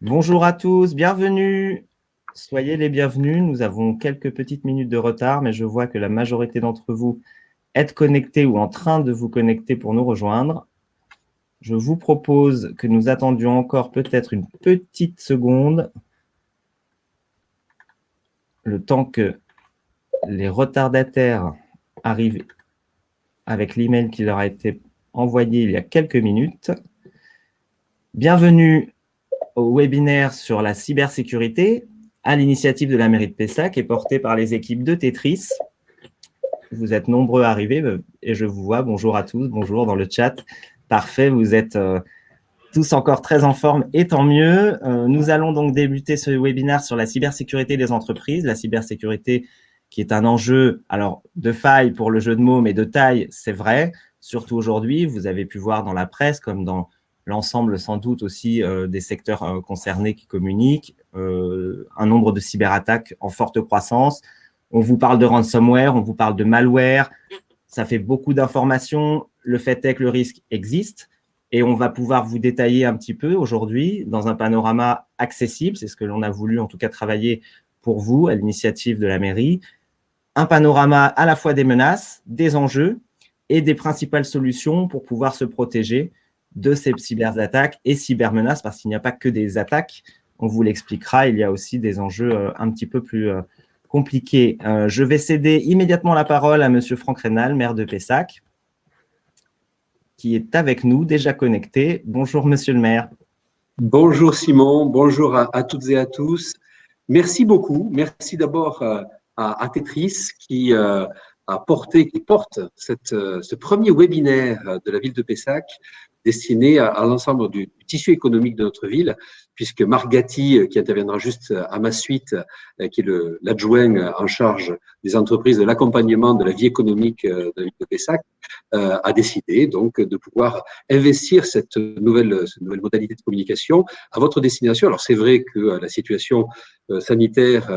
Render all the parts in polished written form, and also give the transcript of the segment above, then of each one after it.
Bonjour à tous, bienvenue. Soyez les bienvenus. Nous avons quelques petites minutes de retard, mais je vois que la majorité d'entre vous êtes connectés ou en train de vous connecter pour nous rejoindre. Je vous propose que nous attendions encore peut-être une petite seconde, le temps que les retardataires arrivent avec l'email qui leur a été envoyé il y a quelques minutes. Bienvenue au webinaire sur la cybersécurité à l'initiative de la mairie de Pessac et porté par les équipes de Tetris. Vous êtes nombreux à arriver et je vous vois. Bonjour à tous, bonjour dans le chat. Parfait, vous êtes tous encore très en forme et tant mieux. Nous allons donc débuter ce webinaire sur la cybersécurité des entreprises. La cybersécurité qui est un enjeu, alors de faille pour le jeu de mots, mais de taille, c'est vrai. Surtout aujourd'hui, vous avez pu voir dans la presse, comme dans l'ensemble sans doute aussi des secteurs concernés qui communiquent, un nombre de cyberattaques en forte croissance. On vous parle de ransomware, on vous parle de malware. Ça fait beaucoup d'informations. Le fait est que le risque existe. Et on va pouvoir vous détailler un petit peu aujourd'hui dans un panorama accessible, c'est ce que l'on a voulu en tout cas travailler pour vous à l'initiative de la mairie, un panorama à la fois des menaces, des enjeux et des principales solutions pour pouvoir se protéger de ces cyberattaques et cybermenaces, parce qu'il n'y a pas que des attaques, on vous l'expliquera, il y a aussi des enjeux un petit peu plus compliqués. Je vais céder immédiatement la parole à monsieur Franck Rénal, maire de Pessac, qui est avec nous, déjà connecté. Bonjour, monsieur le maire. Bonjour Simon, bonjour à toutes et à tous. Merci beaucoup. Merci d'abord à Tetris qui porte ce premier webinaire de la ville de Pessac destiné à l'ensemble du tissu économique de notre ville, puisque Marc Gatti, qui interviendra juste à ma suite, qui est l'adjoint en charge des entreprises de l'accompagnement de la vie économique de la ville de Pessac, a décidé donc de pouvoir investir cette nouvelle modalité de communication à votre destination. Alors c'est vrai que la situation sanitaire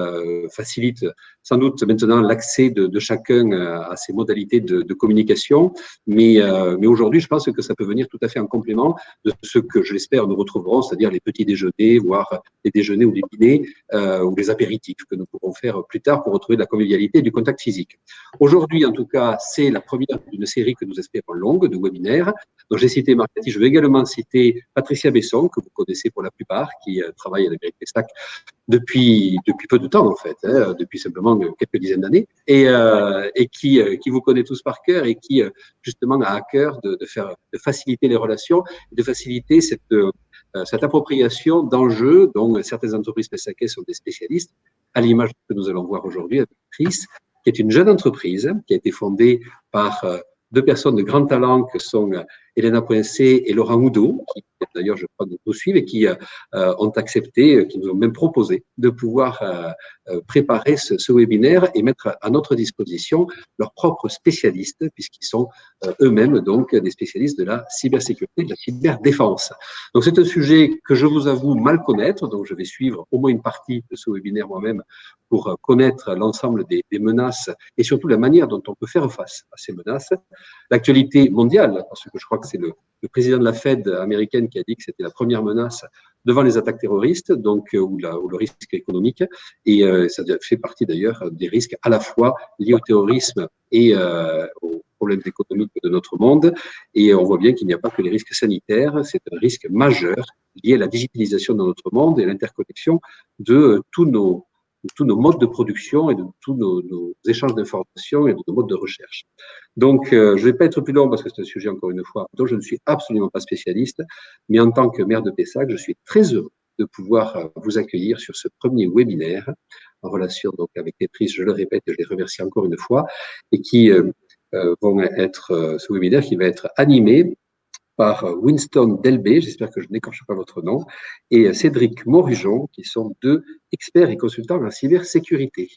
facilite sans doute maintenant l'accès de chacun à ces modalités de communication, mais aujourd'hui je pense que ça peut venir tout à fait en complément de ce que je l'espère nous retrouverons, c'est-à-dire les petits déjeuners, voire les déjeuners ou les dîners ou les apéritifs que nous pourrons faire plus tard pour retrouver de la convivialité et du contact physique. Aujourd'hui, en tout cas, c'est la première d'une série que nous espérons longue de webinaires. Donc, j'ai cité Marc Gatti, je vais également citer Patricia Besson, que vous connaissez pour la plupart, qui travaille à la mairie de Pessac depuis peu de temps, en fait, depuis simplement quelques dizaines d'années, et qui vous connaît tous par cœur et qui, justement, a à cœur de faciliter les relations, de faciliter cette appropriation d'enjeux dont certaines entreprises pessacaises sont des spécialistes, à l'image de ce que nous allons voir aujourd'hui avec Chris, qui est une jeune entreprise qui a été fondée par deux personnes de grand talent que sont Elena Poincé et Laurent Oudot, qui d'ailleurs, je crois, nous suivent et qui ont accepté, qui nous ont même proposé de pouvoir préparer ce webinaire et mettre à notre disposition leurs propres spécialistes, puisqu'ils sont eux-mêmes donc des spécialistes de la cybersécurité, de la cyberdéfense. Donc, c'est un sujet que je vous avoue mal connaître, donc je vais suivre au moins une partie de ce webinaire moi-même pour connaître l'ensemble des menaces et surtout la manière dont on peut faire face à ces menaces. L'actualité mondiale, parce que je crois que c'est le président de la Fed américaine qui a dit que c'était la première menace devant les attaques terroristes, donc ou le risque économique, et ça fait partie d'ailleurs des risques à la fois liés au terrorisme et aux problèmes économiques de notre monde. Et on voit bien qu'il n'y a pas que les risques sanitaires, c'est un risque majeur lié à la digitalisation de notre monde et à l'interconnexion de tous nos modes de production et de tous nos échanges d'informations et de nos modes de recherche. Donc, je ne vais pas être plus long parce que c'est un sujet, encore une fois, dont je ne suis absolument pas spécialiste, mais en tant que maire de Pessac, je suis très heureux de pouvoir vous accueillir sur ce premier webinaire en relation donc avec Tetris, je le répète, je les remercie encore une fois, et qui vont être ce webinaire qui va être animé par Winston Delbé, j'espère que je n'écorche pas votre nom, et Cédric Morujon, qui sont deux experts et consultants en cybersécurité.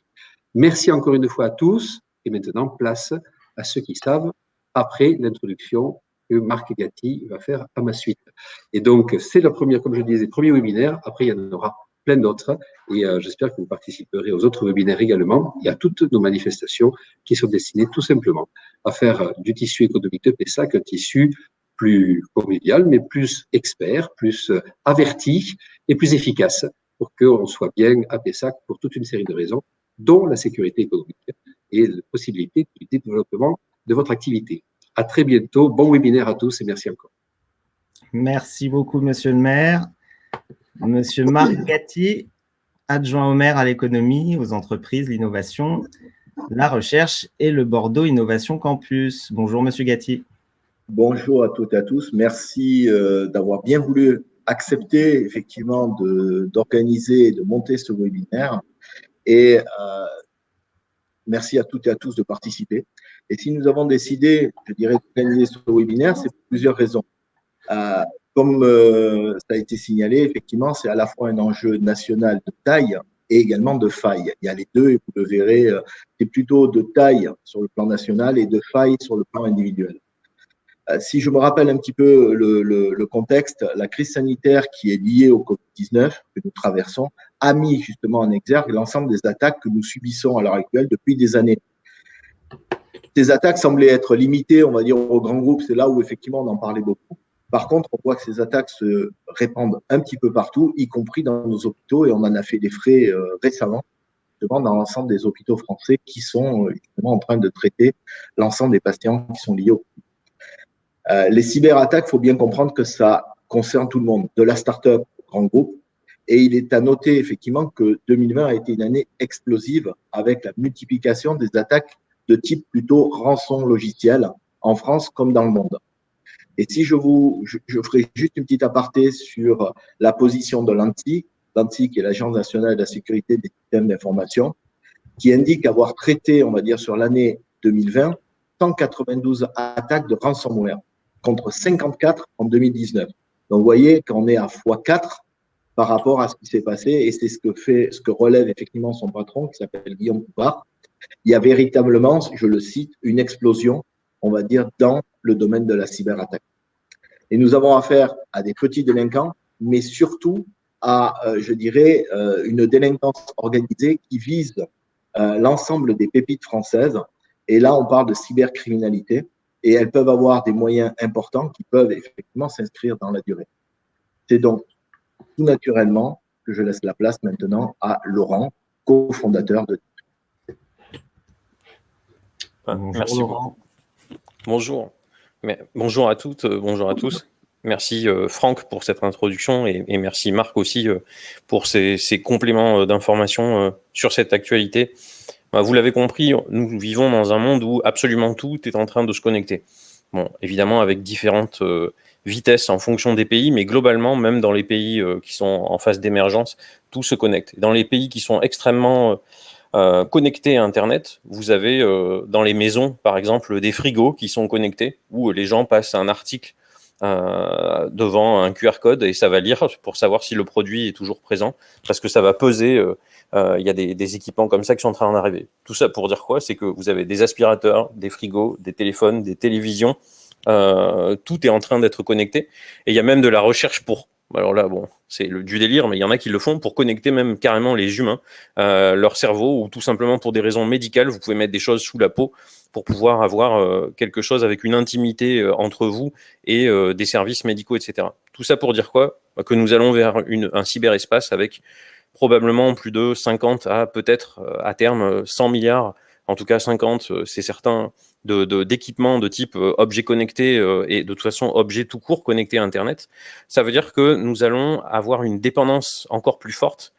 Merci encore une fois à tous, et maintenant place à ceux qui savent, après l'introduction que Marc Gatti va faire à ma suite. Et donc, c'est la première, comme je disais, premier webinaire, après il y en aura plein d'autres, et j'espère que vous participerez aux autres webinaires également, et à toutes nos manifestations qui sont destinées tout simplement à faire du tissu économique de Pessac un tissu plus convivial, mais plus expert, plus averti et plus efficace pour qu'on soit bien à Pessac pour toute une série de raisons, dont la sécurité économique et la possibilité du développement de votre activité. À très bientôt. Bon webinaire à tous et merci encore. Merci beaucoup, monsieur le maire. Monsieur Marc Gatti, adjoint au maire à l'économie, aux entreprises, l'innovation, la recherche et le Bordeaux Innovation Campus. Bonjour, monsieur Gatti. Bonjour à toutes et à tous. Merci d'avoir bien voulu accepter effectivement d'organiser et de monter ce webinaire. Et merci à toutes et à tous de participer. Et si nous avons décidé, je dirais, d'organiser ce webinaire, c'est pour plusieurs raisons. Comme ça a été signalé, effectivement, c'est à la fois un enjeu national de taille et également de faille. Il y a les deux et vous le verrez, c'est plutôt de taille sur le plan national et de faille sur le plan individuel. Si je me rappelle un petit peu le contexte, la crise sanitaire qui est liée au Covid-19 que nous traversons a mis justement en exergue l'ensemble des attaques que nous subissons à l'heure actuelle depuis des années. Ces attaques semblaient être limitées, on va dire, aux grands groupes, c'est là où effectivement on en parlait beaucoup. Par contre, on voit que ces attaques se répandent un petit peu partout, y compris dans nos hôpitaux, et on en a fait des frais récemment, justement dans l'ensemble des hôpitaux français qui sont justement en train de traiter l'ensemble des patients qui sont liés au Covid. Les cyberattaques, il faut bien comprendre que ça concerne tout le monde, de la start-up au grand groupe. Et il est à noter effectivement que 2020 a été une année explosive avec la multiplication des attaques de type plutôt rançon logiciel en France comme dans le monde. Et si je ferai juste une petite aparté sur la position de l'ANSSI, l'ANSSI qui est l'Agence nationale de la sécurité des systèmes d'information, qui indique avoir traité, on va dire, sur l'année 2020, 192 attaques de ransomware contre 54 en 2019. Donc, vous voyez qu'on est à x4 par rapport à ce qui s'est passé et c'est ce que relève effectivement son patron qui s'appelle Guillaume Poupard. Il y a véritablement, je le cite, une explosion, on va dire, dans le domaine de la cyberattaque. Et nous avons affaire à des petits délinquants, mais surtout à, je dirais, une délinquance organisée qui vise l'ensemble des pépites françaises. Et là, on parle de cybercriminalité et elles peuvent avoir des moyens importants qui peuvent effectivement s'inscrire dans la durée. C'est donc tout naturellement que je laisse la place maintenant à Laurent, cofondateur de Merci Laurent. Bonjour. Bonjour à toutes, bonjour à tous. Merci Franck pour cette introduction et merci Marc aussi pour ces compléments d'informations sur cette actualité. Vous l'avez compris, nous vivons dans un monde où absolument tout est en train de se connecter. Bon, évidemment avec différentes vitesses en fonction des pays, mais globalement, même dans les pays qui sont en phase d'émergence, tout se connecte. Et dans les pays qui sont extrêmement connectés à Internet, vous avez dans les maisons, par exemple, des frigos qui sont connectés, où les gens passent un article devant un QR code et ça va lire pour savoir si le produit est toujours présent, parce que ça va peser. Il y a des équipements comme ça qui sont en train d'arriver. Tout ça pour dire quoi? C'est que vous avez des aspirateurs, des frigos, des téléphones, des télévisions. Tout est en train d'être connecté. Et il y a même de la recherche pour... Alors là, bon, c'est du délire, mais il y en a qui le font pour connecter même carrément les humains, leur cerveau, ou tout simplement pour des raisons médicales. Vous pouvez mettre des choses sous la peau pour pouvoir avoir quelque chose avec une intimité entre vous et des services médicaux, etc. Tout ça pour dire quoi? Que nous allons vers un cyberespace avec probablement plus de 50 à peut-être à terme 100 milliards, en tout cas 50, c'est certain, d'équipements de type objet connecté et de toute façon objet tout court connecté à Internet. Ça veut dire que nous allons avoir une dépendance encore plus forte.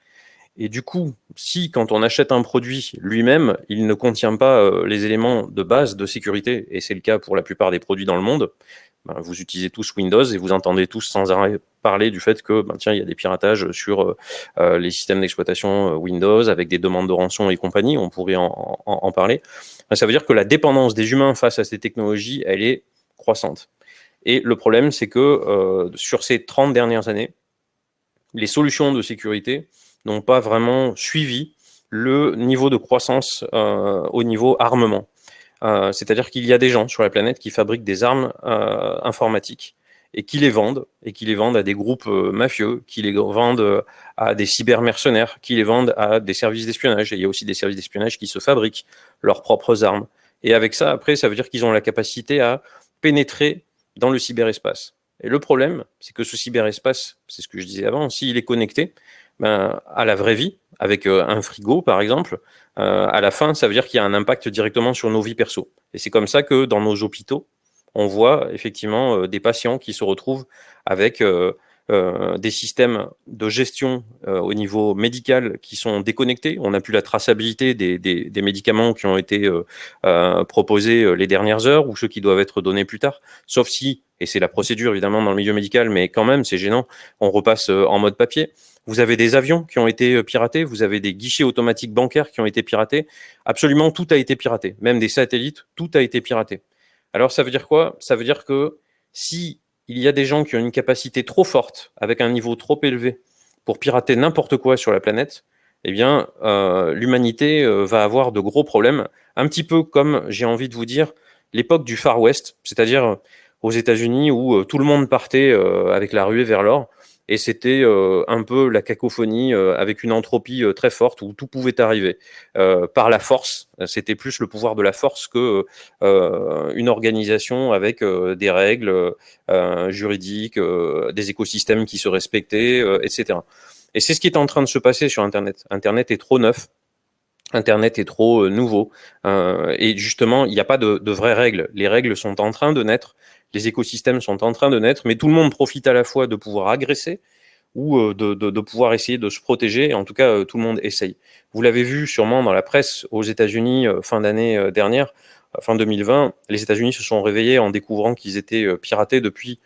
Et du coup, si quand on achète un produit lui-même, il ne contient pas les éléments de base de sécurité, et c'est le cas pour la plupart des produits dans le monde, vous utilisez tous Windows et vous entendez tous sans arrêt parler du fait que tiens, il y a des piratages sur les systèmes d'exploitation Windows avec des demandes de rançon et compagnie, on pourrait en parler. Ça veut dire que la dépendance des humains face à ces technologies, elle est croissante. Et le problème, c'est que sur ces 30 dernières années, les solutions de sécurité n'ont pas vraiment suivi le niveau de croissance au niveau armement. C'est-à-dire qu'il y a des gens sur la planète qui fabriquent des armes informatiques et qui les vendent à des groupes mafieux, qui les vendent à des cybermercenaires, qui les vendent à des services d'espionnage. Et il y a aussi des services d'espionnage qui se fabriquent leurs propres armes. Et avec ça, après, ça veut dire qu'ils ont la capacité à pénétrer dans le cyberespace. Et le problème, c'est que ce cyberespace, c'est ce que je disais avant, s'il est connecté à la vraie vie, avec un frigo par exemple, à la fin, ça veut dire qu'il y a un impact directement sur nos vies perso. Et c'est comme ça que dans nos hôpitaux, on voit effectivement des patients qui se retrouvent avec des systèmes de gestion au niveau médical qui sont déconnectés. On n'a plus la traçabilité des médicaments qui ont été proposés les dernières heures ou ceux qui doivent être donnés plus tard, sauf si, et c'est la procédure évidemment dans le milieu médical, mais quand même c'est gênant, on repasse en mode papier. Vous avez des avions qui ont été piratés, vous avez des guichets automatiques bancaires qui ont été piratés, absolument tout a été piraté, même des satellites, tout a été piraté. Alors ça veut dire quoi? Ça veut dire que si il y a des gens qui ont une capacité trop forte, avec un niveau trop élevé, pour pirater n'importe quoi sur la planète, eh bien, l'humanité va avoir de gros problèmes, un petit peu comme, j'ai envie de vous dire, l'époque du Far West, c'est-à-dire aux États-Unis où tout le monde partait avec la ruée vers l'or, et c'était un peu la cacophonie avec une entropie très forte où tout pouvait arriver par la force. C'était plus le pouvoir de la force que une organisation avec des règles juridiques, des écosystèmes qui se respectaient, etc. Et c'est ce qui est en train de se passer sur Internet. Internet est trop neuf. Internet est trop nouveau. Et justement, il n'y a pas de vraies règles. Les règles sont en train de naître. Les écosystèmes sont en train de naître, mais tout le monde profite à la fois de pouvoir agresser ou de pouvoir essayer de se protéger. En tout cas, tout le monde essaye. Vous l'avez vu sûrement dans la presse aux États-Unis fin d'année dernière, fin 2020, les États-Unis se sont réveillés en découvrant qu'ils étaient piratés depuis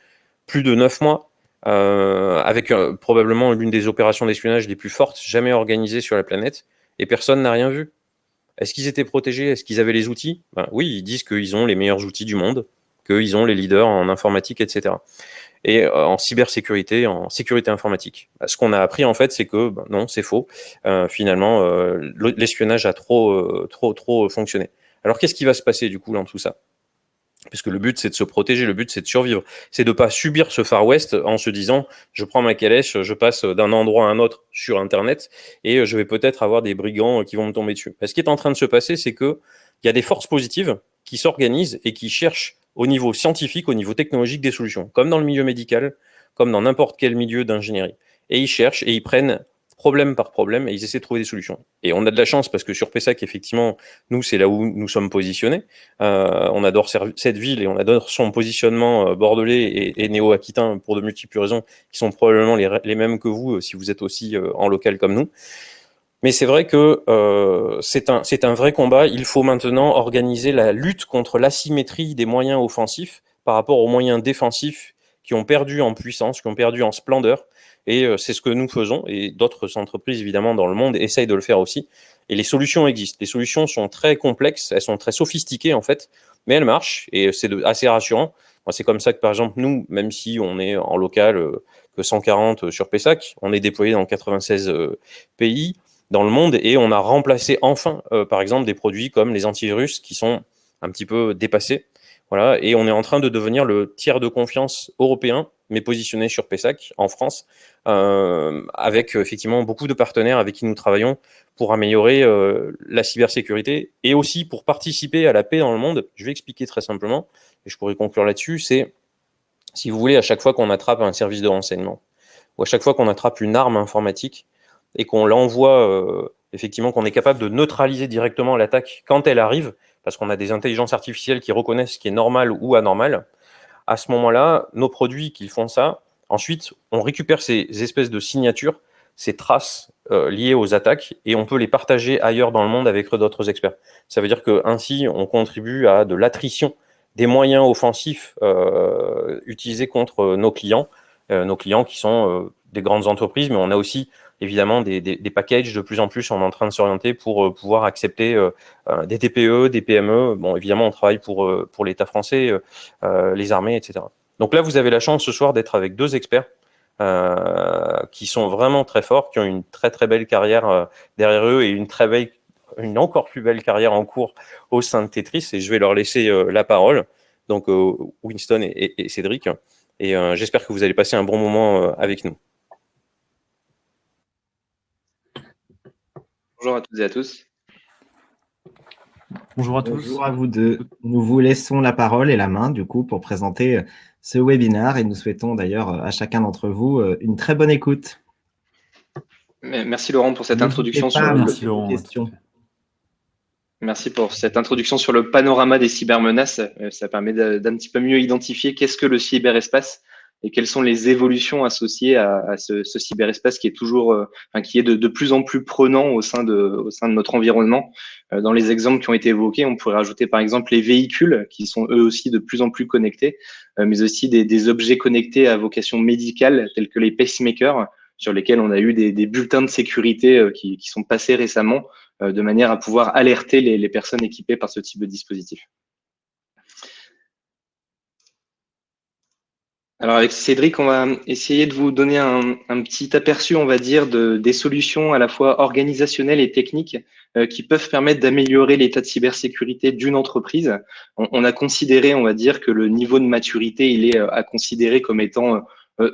plus de 9 mois, avec probablement l'une des opérations d'espionnage les plus fortes jamais organisées sur la planète, et personne n'a rien vu. Est-ce qu'ils étaient protégés? Est-ce qu'ils avaient les outils? Oui, ils disent qu'ils ont les meilleurs outils du monde, qu'ils ont les leaders en informatique, etc. Et en cybersécurité, en sécurité informatique. Ce qu'on a appris, en fait, c'est que non, c'est faux. Finalement, l'espionnage a trop fonctionné. Alors, qu'est-ce qui va se passer, du coup, dans tout ça? Parce que le but, c'est de se protéger, le but, c'est de survivre. C'est de ne pas subir ce Far West en se disant, je prends ma calèche, je passe d'un endroit à un autre sur Internet, et je vais peut-être avoir des brigands qui vont me tomber dessus. Ce qui est en train de se passer, c'est qu'il y a des forces positives qui s'organisent et qui cherchent au niveau scientifique, au niveau technologique, des solutions, comme dans le milieu médical, comme dans n'importe quel milieu d'ingénierie. Et ils cherchent et ils prennent problème par problème et ils essaient de trouver des solutions. Et on a de la chance parce que sur Pessac, effectivement, nous, c'est là où nous sommes positionnés. On adore cette ville et on adore son positionnement bordelais et néo-aquitain pour de multiples raisons qui sont probablement les mêmes que vous si vous êtes aussi en local comme nous. Mais c'est vrai que c'est un vrai combat. Il faut maintenant organiser la lutte contre l'asymétrie des moyens offensifs par rapport aux moyens défensifs qui ont perdu en puissance, qui ont perdu en splendeur. Et c'est ce que nous faisons. Et d'autres entreprises, évidemment, dans le monde essayent de le faire aussi. Et les solutions existent. Les solutions sont très complexes, elles sont très sophistiquées, en fait, mais elles marchent. Et c'est assez rassurant. C'est comme ça que, par exemple, nous, même si on est en local que 140 sur Pessac, on est déployé dans 96 pays dans le monde et on a remplacé enfin, par exemple, des produits comme les antivirus qui sont un petit peu dépassés. Voilà, et on est en train de devenir le tiers de confiance européen, mais positionné sur Pessac, en France, avec effectivement beaucoup de partenaires avec qui nous travaillons pour améliorer la cybersécurité et aussi pour participer à la paix dans le monde. Je vais expliquer très simplement, et je pourrais conclure là-dessus, c'est, si vous voulez, à chaque fois qu'on attrape un service de renseignement, ou à chaque fois qu'on attrape une arme informatique, et qu'on l'envoie, effectivement, qu'on est capable de neutraliser directement l'attaque quand elle arrive, parce qu'on a des intelligences artificielles qui reconnaissent ce qui est normal ou anormal, à ce moment-là, nos produits qui font ça, ensuite, on récupère ces espèces de signatures, ces traces liées aux attaques, et on peut les partager ailleurs dans le monde avec d'autres experts. Ça veut dire qu'ainsi, on contribue à de l'attrition des moyens offensifs utilisés contre nos clients qui sont des grandes entreprises, mais on a aussi évidemment des packages de plus en plus, on est en train de s'orienter pour pouvoir accepter des TPE, des PME. Bon, évidemment, on travaille pour l'État français, les armées, etc. Donc là, vous avez la chance ce soir d'être avec deux experts qui sont vraiment très forts, qui ont une très très belle carrière derrière eux et une encore plus belle carrière en cours au sein de Tetris. Et je vais leur laisser la parole. Donc Winston et Cédric. Et j'espère que vous allez passer un bon moment avec nous. Bonjour à toutes et à tous. Bonjour à tous. Bonjour à vous deux. Nous vous laissons la parole et la main, du coup, pour présenter ce webinaire et nous souhaitons d'ailleurs à chacun d'entre vous une très bonne écoute. Merci Laurent pour cette introduction sur Merci pour cette introduction sur le panorama des cybermenaces. Ça permet d'un petit peu mieux identifier qu'est-ce que le cyberespace et quelles sont les évolutions associées à ce cyberespace qui est toujours, qui est de plus en plus prenant au sein de notre environnement. Dans les exemples qui ont été évoqués, on pourrait rajouter par exemple les véhicules qui sont eux aussi de plus en plus connectés, mais aussi des objets connectés à vocation médicale tels que les pacemakers, sur lesquels on a eu des bulletins de sécurité qui sont passés récemment, de manière à pouvoir alerter les personnes équipées par ce type de dispositif. Alors avec Cédric, on va essayer de vous donner un petit aperçu, on va dire, des solutions à la fois organisationnelles et techniques qui peuvent permettre d'améliorer l'état de cybersécurité d'une entreprise. On a considéré, on va dire, que le niveau de maturité, il est à considérer comme étant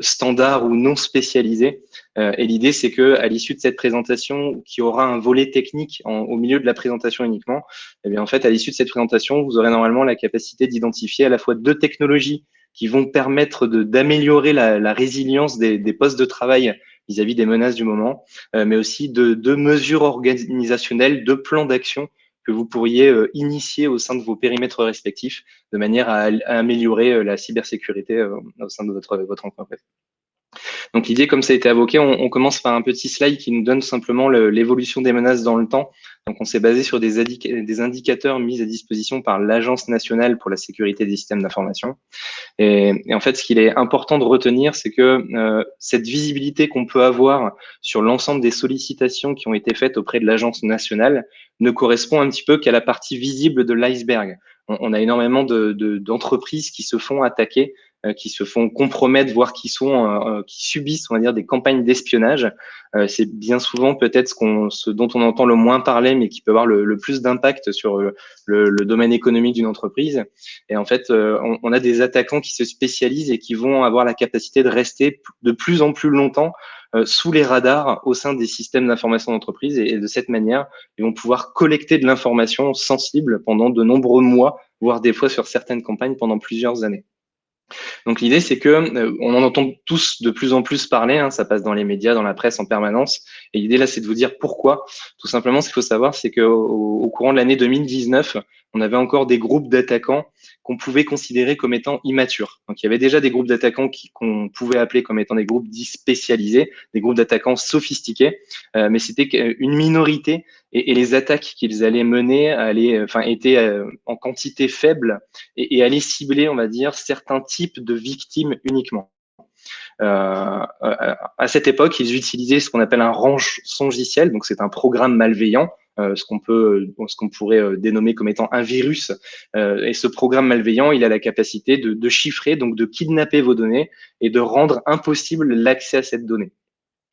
standard ou non spécialisé. Et l'idée, c'est que à l'issue de cette présentation, qui aura un volet technique au milieu de la présentation uniquement, eh bien en fait, à l'issue de cette présentation, vous aurez normalement la capacité d'identifier à la fois deux technologies qui vont permettre d'améliorer la résilience des postes de travail vis-à-vis des menaces du moment, mais aussi de mesures organisationnelles, de plans d'action que vous pourriez initier au sein de vos périmètres respectifs de manière à améliorer la cybersécurité au sein de votre entreprise. Donc l'idée, comme ça a été évoqué, on commence par un petit slide qui nous donne simplement l'évolution des menaces dans le temps. Donc on s'est basé sur des indicateurs mis à disposition par l'Agence nationale pour la sécurité des systèmes d'information. Et en fait, ce qu'il est important de retenir, c'est que cette visibilité qu'on peut avoir sur l'ensemble des sollicitations qui ont été faites auprès de l'Agence nationale ne correspond un petit peu qu'à la partie visible de l'iceberg. On a énormément d'entreprises qui se font attaquer, qui se font compromettre, voire qui subissent, on va dire, des campagnes d'espionnage. C'est bien souvent peut-être ce dont on entend le moins parler, mais qui peut avoir le plus d'impact sur le domaine économique d'une entreprise. Et en fait, on a des attaquants qui se spécialisent et qui vont avoir la capacité de rester de plus en plus longtemps sous les radars au sein des systèmes d'information d'entreprise. Et de cette manière, ils vont pouvoir collecter de l'information sensible pendant de nombreux mois, voire des fois sur certaines campagnes pendant plusieurs années. Donc l'idée, c'est que on en entend tous de plus en plus parler, ça passe dans les médias, dans la presse en permanence. Et l'idée là, c'est de vous dire pourquoi. Tout simplement, ce qu'il faut savoir, c'est qu'au courant de l'année 2019, on avait encore des groupes d'attaquants qu'on pouvait considérer comme étant immatures. Donc il y avait déjà des groupes d'attaquants qu'on pouvait appeler comme étant des groupes dits spécialisés, des groupes d'attaquants sophistiqués, mais c'était une minorité et les attaques qu'ils allaient mener étaient en quantité faible et allaient cibler, on va dire, certains types de victimes uniquement. À cette époque, ils utilisaient ce qu'on appelle un rançongiciel, donc c'est un programme malveillant, ce qu'on pourrait dénommer comme étant un virus. Et ce programme malveillant, il a la capacité de chiffrer, donc de kidnapper vos données et de rendre impossible l'accès à cette donnée.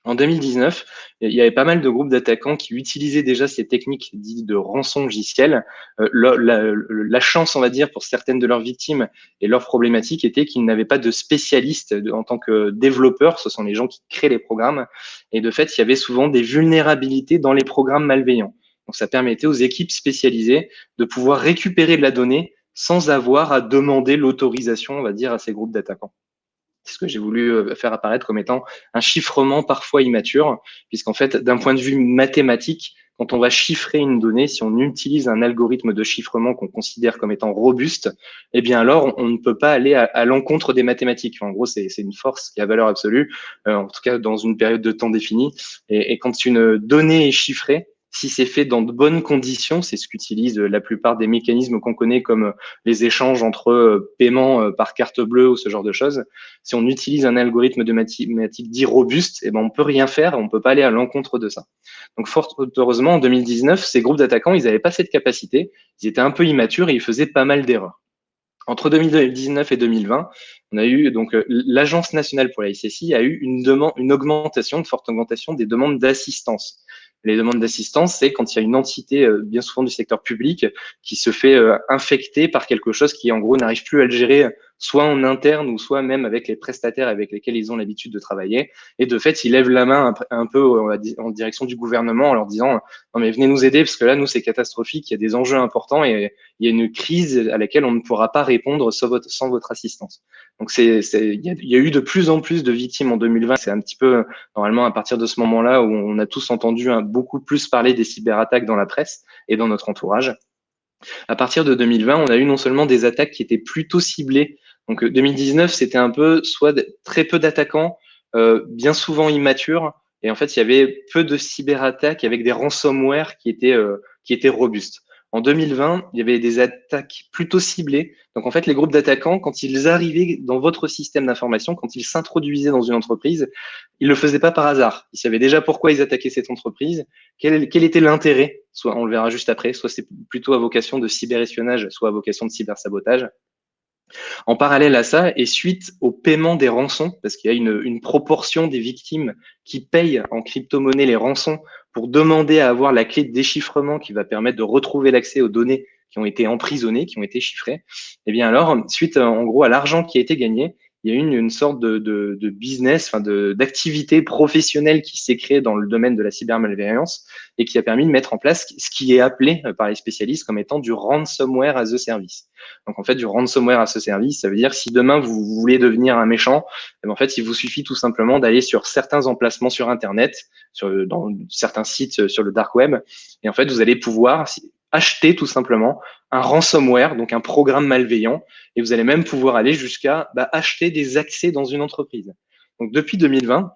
En 2019, il y avait pas mal de groupes d'attaquants qui utilisaient déjà ces techniques dites de rançongiciel. La chance, on va dire, pour certaines de leurs victimes et leurs problématiques était qu'ils n'avaient pas de spécialistes en tant que développeurs. Ce sont les gens qui créent les programmes. Et de fait, il y avait souvent des vulnérabilités dans les programmes malveillants. Donc, ça permettait aux équipes spécialisées de pouvoir récupérer de la donnée sans avoir à demander l'autorisation, on va dire, à ces groupes d'attaquants. C'est ce que j'ai voulu faire apparaître comme étant un chiffrement parfois immature, puisqu'en fait, d'un point de vue mathématique, quand on va chiffrer une donnée, si on utilise un algorithme de chiffrement qu'on considère comme étant robuste, eh bien alors, on ne peut pas aller à l'encontre des mathématiques. En gros, c'est une force qui a valeur absolue, en tout cas dans une période de temps définie. Et quand une donnée est chiffrée, si c'est fait dans de bonnes conditions, c'est ce qu'utilisent la plupart des mécanismes qu'on connaît comme les échanges entre paiements par carte bleue ou ce genre de choses. Si on utilise un algorithme de mathématiques dit robuste, eh ben on peut rien faire, on peut pas aller à l'encontre de ça. Donc fort heureusement, en 2019, ces groupes d'attaquants, ils n'avaient pas cette capacité, ils étaient un peu immatures et ils faisaient pas mal d'erreurs. Entre 2019 et 2020, on a eu donc l'Agence nationale pour la SSI a eu une forte augmentation des demandes d'assistance. Les demandes d'assistance, c'est quand il y a une entité, bien souvent du secteur public, qui se fait infecter par quelque chose qui, en gros, n'arrive plus à le gérer soit en interne ou soit même avec les prestataires avec lesquels ils ont l'habitude de travailler. Et de fait, ils lèvent la main un peu en direction du gouvernement en leur disant « Non mais venez nous aider parce que là, nous, c'est catastrophique, il y a des enjeux importants et il y a une crise à laquelle on ne pourra pas répondre sans votre assistance. » Donc, il y a eu de plus en plus de victimes en 2020. C'est un petit peu, normalement, à partir de ce moment-là où on a tous entendu beaucoup plus parler des cyberattaques dans la presse et dans notre entourage. À partir de 2020, on a eu non seulement des attaques qui étaient plutôt ciblées. Donc, 2019, c'était un peu soit très peu d'attaquants, bien souvent immatures. Et en fait, il y avait peu de cyberattaques avec des ransomware qui étaient robustes. En 2020, il y avait des attaques plutôt ciblées. Donc, en fait, les groupes d'attaquants, quand ils arrivaient dans votre système d'information, quand ils s'introduisaient dans une entreprise, ils le faisaient pas par hasard. Ils savaient déjà pourquoi ils attaquaient cette entreprise, quel était l'intérêt, soit, on le verra juste après, soit c'est plutôt à vocation de cyberespionnage, soit à vocation de cybersabotage. En parallèle à ça, et suite au paiement des rançons, parce qu'il y a une proportion des victimes qui payent en crypto-monnaie les rançons pour demander à avoir la clé de déchiffrement qui va permettre de retrouver l'accès aux données qui ont été emprisonnées, qui ont été chiffrées, et bien alors, suite en gros à l'argent qui a été gagné, il y a eu une sorte de business, enfin d'activité professionnelle qui s'est créée dans le domaine de la cybermalveillance et qui a permis de mettre en place ce qui est appelé par les spécialistes comme étant du ransomware as a service. Donc en fait, du ransomware as a service, ça veut dire que si demain vous voulez devenir un méchant, en fait, il vous suffit tout simplement d'aller sur certains emplacements sur Internet, dans certains sites sur le dark web, et en fait, vous allez pouvoir acheter tout simplement un ransomware, donc un programme malveillant, et vous allez même pouvoir aller jusqu'à acheter des accès dans une entreprise. Donc depuis 2020,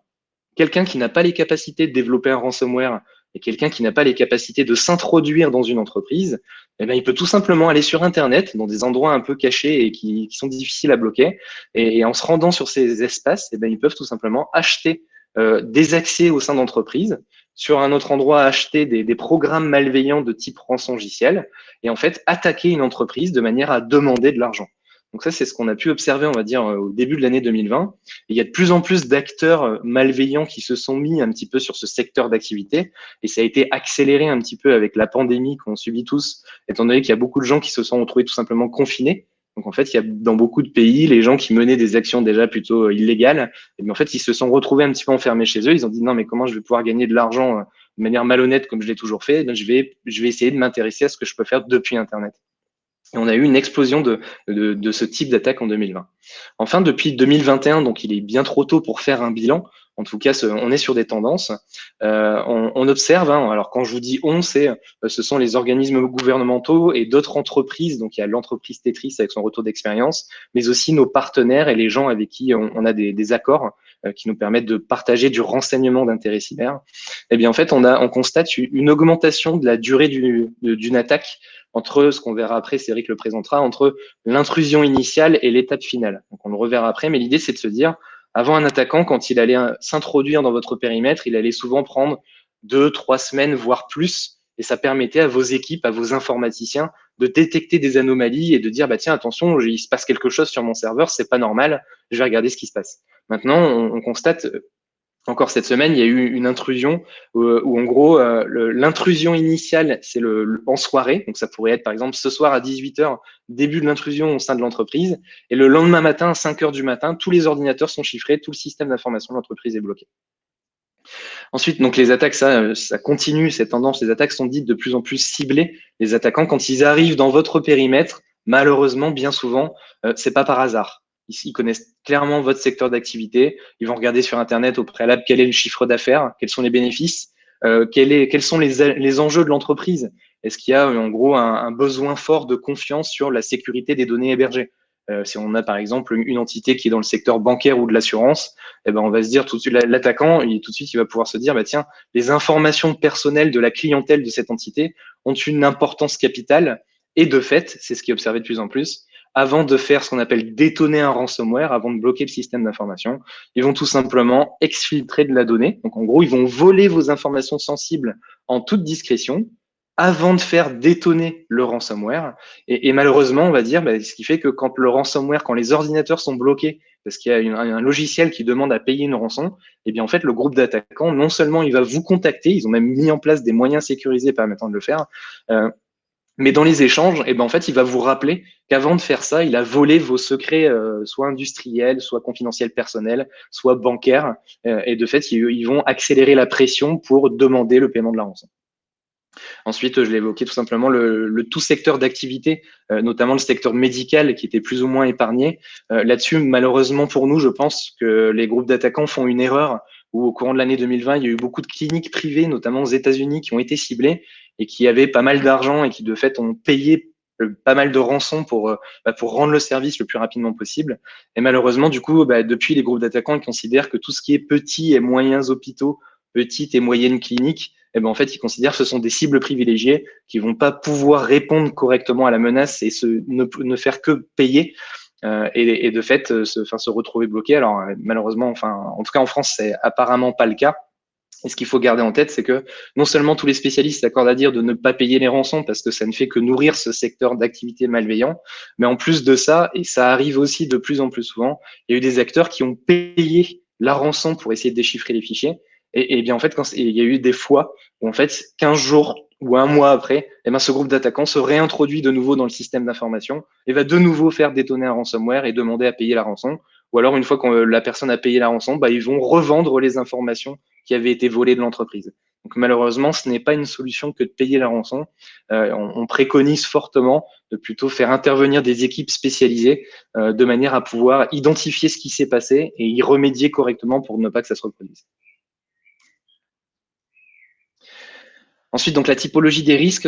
quelqu'un qui n'a pas les capacités de développer un ransomware et quelqu'un qui n'a pas les capacités de s'introduire dans une entreprise, eh bien, il peut tout simplement aller sur Internet, dans des endroits un peu cachés et qui sont difficiles à bloquer, et en se rendant sur ces espaces, eh bien, ils peuvent tout simplement acheter des accès au sein d'entreprises, sur un autre endroit acheter des programmes malveillants de type rançongiciel et en fait attaquer une entreprise de manière à demander de l'argent. Donc ça, c'est ce qu'on a pu observer, on va dire, au début de l'année 2020. Et il y a de plus en plus d'acteurs malveillants qui se sont mis un petit peu sur ce secteur d'activité et ça a été accéléré un petit peu avec la pandémie qu'on subit tous, étant donné qu'il y a beaucoup de gens qui se sont retrouvés tout simplement confinés. Donc en fait, il y a dans beaucoup de pays, les gens qui menaient des actions déjà plutôt illégales, et bien en fait, ils se sont retrouvés un petit peu enfermés chez eux. Ils ont dit non, mais comment je vais pouvoir gagner de l'argent de manière malhonnête comme je l'ai toujours fait? Donc, je vais essayer de m'intéresser à ce que je peux faire depuis Internet. Et on a eu une explosion de ce type d'attaque en 2020. Enfin, depuis 2021, donc il est bien trop tôt pour faire un bilan. En tout cas, on est sur des tendances. On observe, alors quand je vous dis on, ce sont les organismes gouvernementaux et d'autres entreprises. Donc il y a l'entreprise Tetris avec son retour d'expérience, mais aussi nos partenaires et les gens avec qui on a des accords qui nous permettent de partager du renseignement d'intérêt cyber. Eh bien, en fait, on constate une augmentation de la durée d'une attaque entre ce qu'on verra après, Cédric le présentera, entre l'intrusion initiale et l'étape finale. Donc on le reverra après, mais l'idée c'est de se dire, avant un attaquant, quand il allait s'introduire dans votre périmètre, il allait souvent prendre 2-3 semaines, voire plus, et ça permettait à vos équipes, à vos informaticiens, de détecter des anomalies et de dire, tiens, attention, il se passe quelque chose sur mon serveur, c'est pas normal, je vais regarder ce qui se passe. Maintenant, on constate encore cette semaine, il y a eu une intrusion où en gros, l'intrusion initiale, c'est en soirée. Donc, ça pourrait être, par exemple, ce soir à 18h, début de l'intrusion au sein de l'entreprise. Et le lendemain matin, à 5h du matin, tous les ordinateurs sont chiffrés, tout le système d'information de l'entreprise est bloqué. Ensuite, donc les attaques, ça continue, cette tendance. Les attaques sont dites de plus en plus ciblées. Les attaquants, quand ils arrivent dans votre périmètre, malheureusement, bien souvent, c'est pas par hasard. Ils connaissent clairement votre secteur d'activité. Ils vont regarder sur Internet au préalable quel est le chiffre d'affaires, quels sont les bénéfices, quels sont les enjeux de l'entreprise. Est-ce qu'il y a en gros un besoin fort de confiance sur la sécurité des données hébergées? Si on a par exemple une entité qui est dans le secteur bancaire ou de l'assurance, eh ben on va se dire tout de suite, l'attaquant, tout de suite, il va pouvoir se dire, tiens, les informations personnelles de la clientèle de cette entité ont une importance capitale. Et de fait, c'est ce qui est observé de plus en plus, avant de faire ce qu'on appelle détonner un ransomware, avant de bloquer le système d'information, ils vont tout simplement exfiltrer de la donnée. Donc, en gros, ils vont voler vos informations sensibles en toute discrétion avant de faire détonner le ransomware. Et malheureusement, on va dire, ce qui fait que quand le ransomware, quand les ordinateurs sont bloqués, parce qu'il y a un logiciel qui demande à payer une rançon, eh bien, en fait, le groupe d'attaquants, non seulement il va vous contacter, ils ont même mis en place des moyens sécurisés permettant de le faire, Mais dans les échanges, en fait, il va vous rappeler qu'avant de faire ça, il a volé vos secrets, soit industriels, soit confidentiels personnels, soit bancaires. Et de fait, ils vont accélérer la pression pour demander le paiement de la rançon. Ensuite, je l'ai évoqué tout simplement, le tout secteur d'activité, notamment le secteur médical qui était plus ou moins épargné. Là-dessus, malheureusement pour nous, je pense que les groupes d'attaquants font une erreur où au courant de l'année 2020, il y a eu beaucoup de cliniques privées, notamment aux États-Unis, qui ont été ciblées et qui avaient pas mal d'argent et qui de fait ont payé pas mal de rançons pour rendre le service le plus rapidement possible. Et malheureusement, du coup, depuis, les groupes d'attaquants, ils considèrent que tout ce qui est petits et moyens hôpitaux, petites et moyennes cliniques, en fait, ils considèrent que ce sont des cibles privilégiées qui vont pas pouvoir répondre correctement à la menace et ne faire que payer et de fait se retrouver bloqués. Alors malheureusement, en tout cas en France, c'est apparemment pas le cas. Et ce qu'il faut garder en tête, c'est que non seulement tous les spécialistes s'accordent à dire de ne pas payer les rançons parce que ça ne fait que nourrir ce secteur d'activité malveillant, mais en plus de ça, et ça arrive aussi de plus en plus souvent, il y a eu des acteurs qui ont payé la rançon pour essayer de déchiffrer les fichiers. Et bien en fait, il y a eu des fois où en fait 15 jours ou un mois après, ce groupe d'attaquants se réintroduit de nouveau dans le système d'information et va de nouveau faire détonner un ransomware et demander à payer la rançon. Ou alors une fois que la personne a payé la rançon, ils vont revendre les informations qui avaient été volées de l'entreprise. Donc malheureusement, ce n'est pas une solution que de payer la rançon. On préconise fortement de plutôt faire intervenir des équipes spécialisées de manière à pouvoir identifier ce qui s'est passé et y remédier correctement pour ne pas que ça se reproduise. Ensuite, donc la typologie des risques,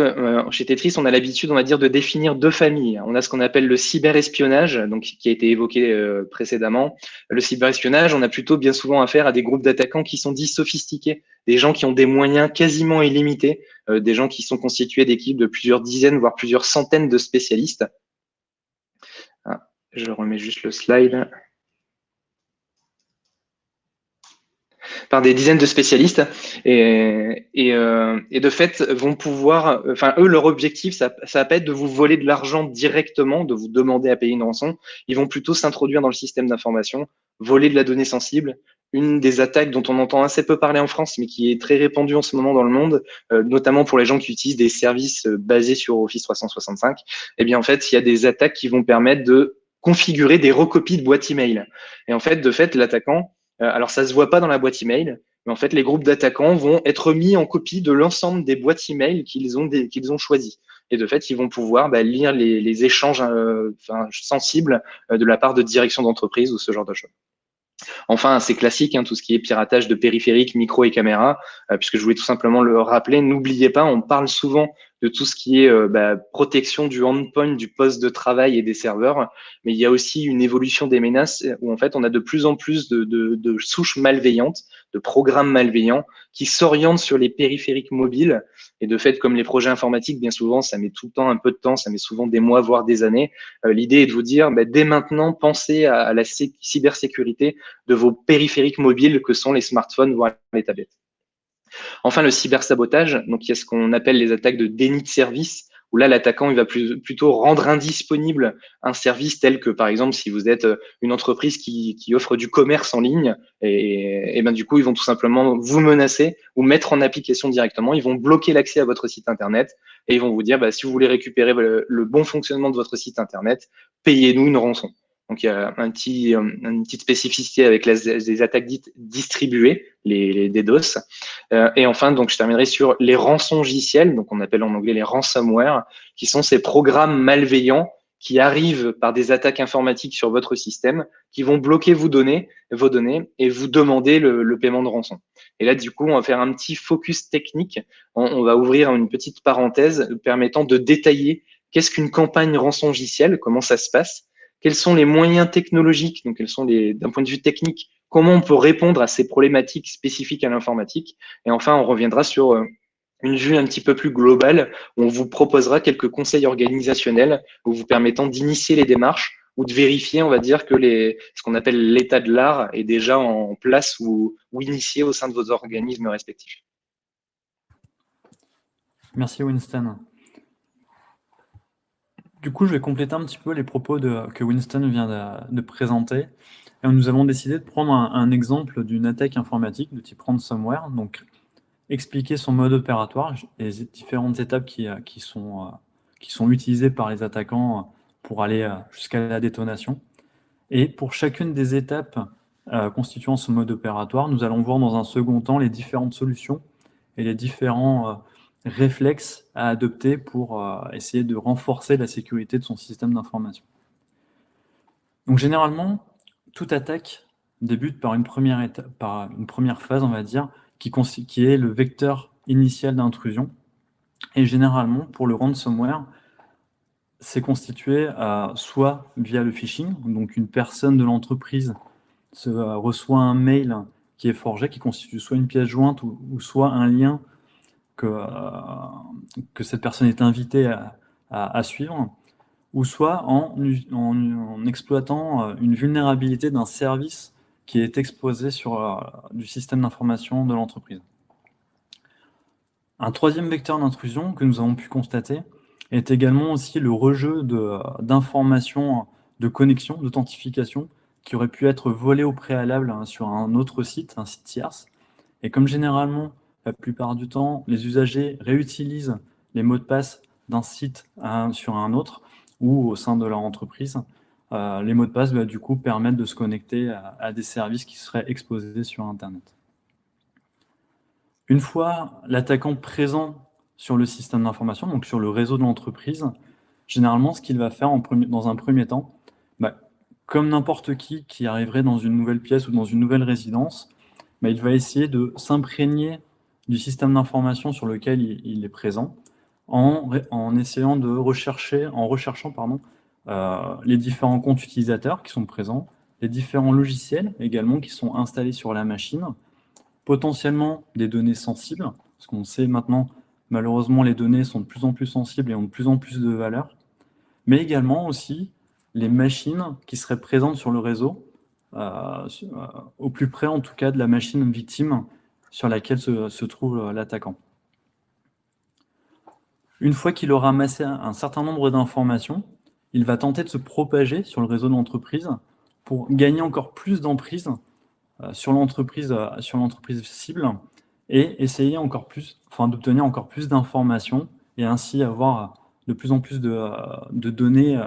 chez Tetris, on a l'habitude, on va dire, de définir deux familles. On a ce qu'on appelle le cyberespionnage, donc qui a été évoqué précédemment. Le cyberespionnage, on a plutôt bien souvent affaire à des groupes d'attaquants qui sont dits sophistiqués, des gens qui ont des moyens quasiment illimités, des gens qui sont constitués d'équipes de plusieurs dizaines, voire plusieurs centaines de spécialistes. Ah, je remets juste le slide. Par des dizaines de spécialistes et de fait vont pouvoir, eux, leur objectif, ça va pas être de vous voler de l'argent directement, de vous demander à payer une rançon. Ils vont plutôt s'introduire dans le système d'information, voler de la donnée sensible. Une des attaques dont on entend assez peu parler en France, mais qui est très répandue en ce moment dans le monde, notamment pour les gens qui utilisent des services basés sur Office 365, en fait, il y a des attaques qui vont permettre de configurer des recopies de boîtes email. Et en fait, de fait, l'attaquant, alors, ça se voit pas dans la boîte email, mais en fait, les groupes d'attaquants vont être mis en copie de l'ensemble des boîtes email qu'ils ont choisies. Et de fait, ils vont pouvoir lire les échanges sensibles de la part de direction d'entreprise ou ce genre de choses. Enfin, c'est classique, tout ce qui est piratage de périphériques, micro et caméras, puisque je voulais tout simplement le rappeler. N'oubliez pas, on parle souvent de tout ce qui est protection du endpoint, du poste de travail et des serveurs, mais il y a aussi une évolution des menaces où en fait on a de plus en plus de souches malveillantes, de programmes malveillants qui s'orientent sur les périphériques mobiles. Et de fait, comme les projets informatiques, bien souvent, ça met tout le temps un peu de temps, ça met souvent des mois, voire des années. L'idée est de vous dire, dès maintenant, pensez à la cybersécurité de vos périphériques mobiles que sont les smartphones, voire les tablettes. Enfin, le cybersabotage, donc il y a ce qu'on appelle les attaques de déni de service, où là, l'attaquant il va plutôt rendre indisponible un service tel que, par exemple, si vous êtes une entreprise qui offre du commerce en ligne, et du coup, ils vont tout simplement vous menacer ou mettre en application directement. Ils vont bloquer l'accès à votre site Internet et ils vont vous dire, si vous voulez récupérer le bon fonctionnement de votre site Internet, payez-nous une rançon. Donc, il y a une petite spécificité avec les attaques dites distribuées, les DDoS. Et enfin, donc, je terminerai sur les rançongiciels, donc on appelle en anglais les ransomware, qui sont ces programmes malveillants qui arrivent par des attaques informatiques sur votre système, qui vont bloquer vos données et vous demander le paiement de rançon. Et là, du coup, on va faire un petit focus technique. On va ouvrir une petite parenthèse permettant de détailler qu'est-ce qu'une campagne rançongicielle, comment ça se passe, quels sont les moyens technologiques, donc quels sont d'un point de vue technique, comment on peut répondre à ces problématiques spécifiques à l'informatique. Et enfin, on reviendra sur une vue un petit peu plus globale, où on vous proposera quelques conseils organisationnels vous permettant d'initier les démarches ou de vérifier, on va dire, que ce qu'on appelle l'état de l'art est déjà en place ou initié au sein de vos organismes respectifs. Merci Winston. Du coup, je vais compléter un petit peu les propos que Winston vient de présenter. Et nous avons décidé de prendre un exemple d'une attaque informatique de type ransomware, donc expliquer son mode opératoire et les différentes étapes qui qui sont utilisés par les attaquants pour aller jusqu'à la détonation. Et pour chacune des étapes constituant ce mode opératoire, nous allons voir dans un second temps les différentes solutions et les différents réflexes à adopter pour essayer de renforcer la sécurité de son système d'information. Donc généralement, toute attaque débute par une première phase, on va dire, qui est le vecteur initial d'intrusion. Et généralement, pour le ransomware, c'est constitué soit via le phishing, donc une personne de l'entreprise reçoit un mail qui est forgé, qui constitue soit une pièce jointe ou soit un lien que cette personne est invitée à suivre, ou soit en exploitant une vulnérabilité d'un service qui est exposé sur du système d'information de l'entreprise. Un troisième vecteur d'intrusion que nous avons pu constater est également aussi le rejeu d'informations de connexion, d'authentification, qui auraient pu être volées au préalable sur un autre site, un site tierce. Et comme généralement, la plupart du temps, les usagers réutilisent les mots de passe d'un site sur un autre ou au sein de leur entreprise, les mots de passe du coup permettent de se connecter à des services qui seraient exposés sur Internet. Une fois l'attaquant présent sur le système d'information, donc sur le réseau de l'entreprise, généralement ce qu'il va faire dans un premier temps, comme n'importe qui arriverait dans une nouvelle pièce ou dans une nouvelle résidence, il va essayer de s'imprégner du système d'information sur lequel il est présent, en essayant de recherchant les différents comptes utilisateurs qui sont présents, les différents logiciels également qui sont installés sur la machine, potentiellement des données sensibles, parce qu'on sait maintenant, malheureusement, les données sont de plus en plus sensibles et ont de plus en plus de valeur, mais également aussi les machines qui seraient présentes sur le réseau, au plus près en tout cas de la machine victime sur laquelle se trouve l'attaquant. Une fois qu'il aura amassé un certain nombre d'informations, il va tenter de se propager sur le réseau de l'entreprise pour gagner encore plus d'emprise sur l'entreprise cible et essayer d'obtenir encore plus d'informations et ainsi avoir de plus en plus de données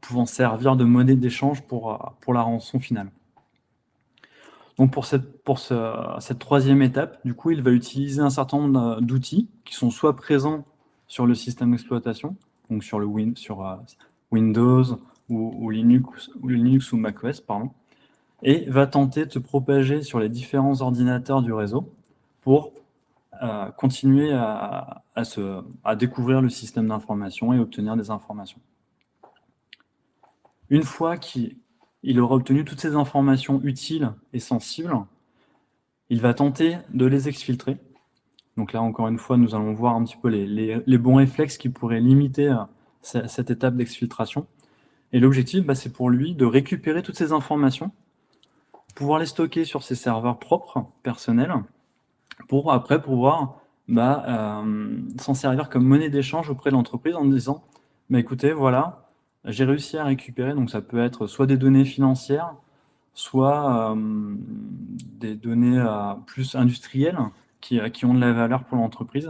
pouvant servir de monnaie d'échange pour la rançon finale. Donc pour cette troisième étape, du coup, il va utiliser un certain nombre d'outils qui sont soit présents sur le système d'exploitation, donc sur Windows ou Linux ou macOS, et va tenter de se propager sur les différents ordinateurs du réseau pour continuer à découvrir le système d'information et obtenir des informations. Une fois qu'il aura obtenu toutes ces informations utiles et sensibles, il va tenter de les exfiltrer. Donc là, encore une fois, nous allons voir un petit peu les bons réflexes qui pourraient limiter cette étape d'exfiltration. Et l'objectif, c'est pour lui de récupérer toutes ces informations, pouvoir les stocker sur ses serveurs propres, personnels, pour après pouvoir s'en servir comme monnaie d'échange auprès de l'entreprise en disant écoutez, voilà, j'ai réussi à récupérer, donc ça peut être soit des données financières, soit des données plus industrielles qui ont de la valeur pour l'entreprise,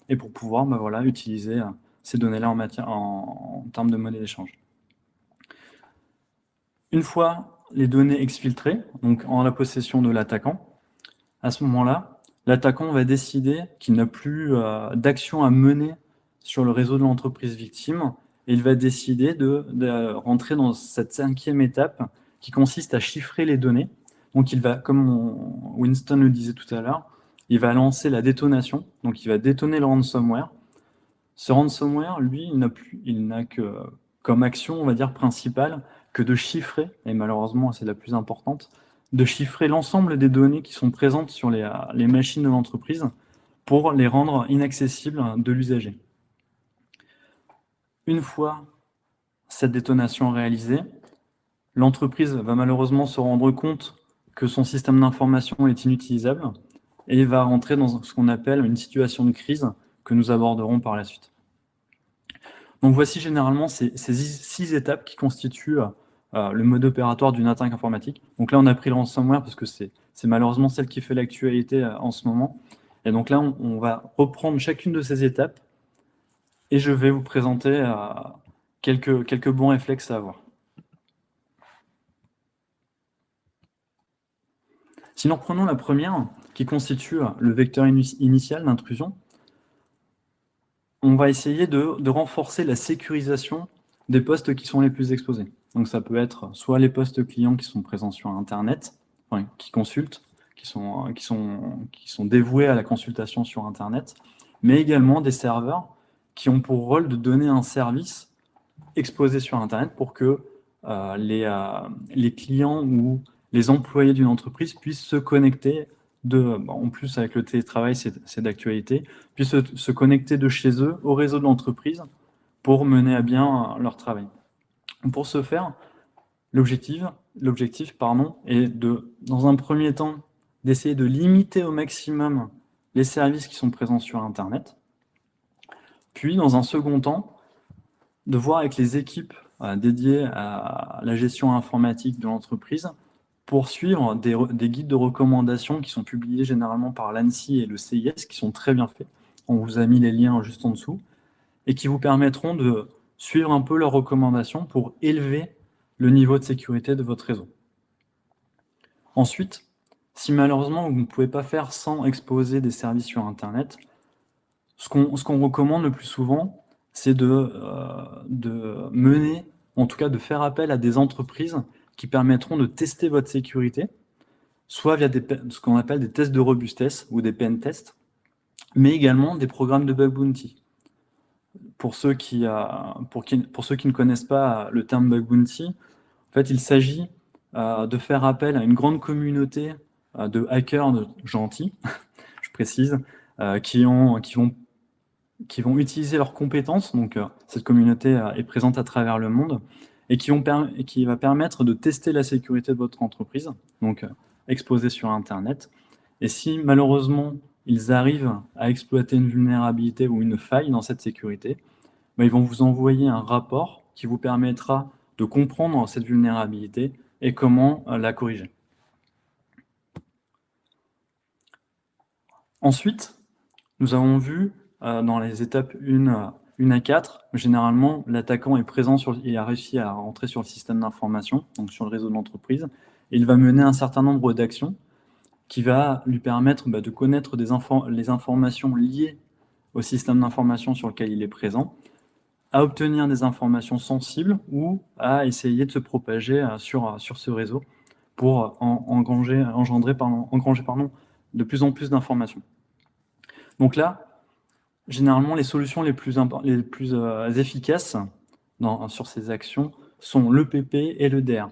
et pour pouvoir utiliser ces données-là en termes de monnaie d'échange. Une fois les données exfiltrées, donc en la possession de l'attaquant, à ce moment-là, l'attaquant va décider qu'il n'a plus d'action à mener sur le réseau de l'entreprise victime, et il va décider de rentrer dans cette cinquième étape qui consiste à chiffrer les données. Donc il va, comme Winston le disait tout à l'heure, il va lancer la détonation, donc il va détonner le ransomware. Ce ransomware, lui, il n'a que comme action, on va dire, principale, que de chiffrer, et malheureusement c'est la plus importante, de chiffrer l'ensemble des données qui sont présentes sur les machines de l'entreprise pour les rendre inaccessibles de l'usager. Une fois cette détonation réalisée, l'entreprise va malheureusement se rendre compte que son système d'information est inutilisable et va rentrer dans ce qu'on appelle une situation de crise que nous aborderons par la suite. Donc voici généralement ces 6 étapes qui constituent le mode opératoire d'une attaque informatique. Donc là, on a pris le ransomware parce que c'est malheureusement celle qui fait l'actualité en ce moment. Et donc là, on va reprendre chacune de ces étapes Et je vais vous présenter quelques bons réflexes à avoir. Si nous reprenons la première, qui constitue le vecteur initial d'intrusion, on va essayer de renforcer la sécurisation des postes qui sont les plus exposés. Donc ça peut être soit les postes clients qui sont présents sur Internet, enfin, qui consultent, qui sont dévoués à la consultation sur Internet, mais également des serveurs qui ont pour rôle de donner un service exposé sur Internet pour que les clients ou les employés d'une entreprise puissent se connecter en plus avec le télétravail, c'est d'actualité, puissent se connecter de chez eux au réseau de l'entreprise pour mener à bien leur travail. Pour ce faire, l'objectif est dans un premier temps, d'essayer de limiter au maximum les services qui sont présents sur Internet, puis dans un second temps, de voir avec les équipes dédiées à la gestion informatique de l'entreprise pour suivre des guides de recommandation qui sont publiés généralement par l'ANSSI et le CIS, qui sont très bien faits. On vous a mis les liens juste en dessous, et qui vous permettront de suivre un peu leurs recommandations pour élever le niveau de sécurité de votre réseau. Ensuite, si malheureusement vous ne pouvez pas faire sans exposer des services sur Internet, ce qu'on recommande le plus souvent, c'est de mener, en tout cas de faire appel à des entreprises qui permettront de tester votre sécurité, soit via ce qu'on appelle des tests de robustesse ou des pen tests, mais également des programmes de bug bounty. Pour ceux qui ne connaissent pas le terme bug bounty, en fait, il s'agit de faire appel à une grande communauté de hackers gentils, je précise, qui vont utiliser leurs compétences. Donc, cette communauté est présente à travers le monde et qui va permettre de tester la sécurité de votre entreprise, donc exposée sur Internet. Et si malheureusement ils arrivent à exploiter une vulnérabilité ou une faille dans cette sécurité, ils vont vous envoyer un rapport qui vous permettra de comprendre cette vulnérabilité et comment la corriger. Ensuite, nous avons vu dans les étapes 1 à 4, généralement, l'attaquant est présent et a réussi à rentrer sur le système d'information, donc sur le réseau de l'entreprise, et il va mener un certain nombre d'actions qui va lui permettre de connaître les informations liées au système d'information sur lequel il est présent, à obtenir des informations sensibles ou à essayer de se propager sur ce réseau pour engranger de plus en plus d'informations. Donc là, généralement, les solutions les plus efficaces sur ces actions sont l'EPP et le DR.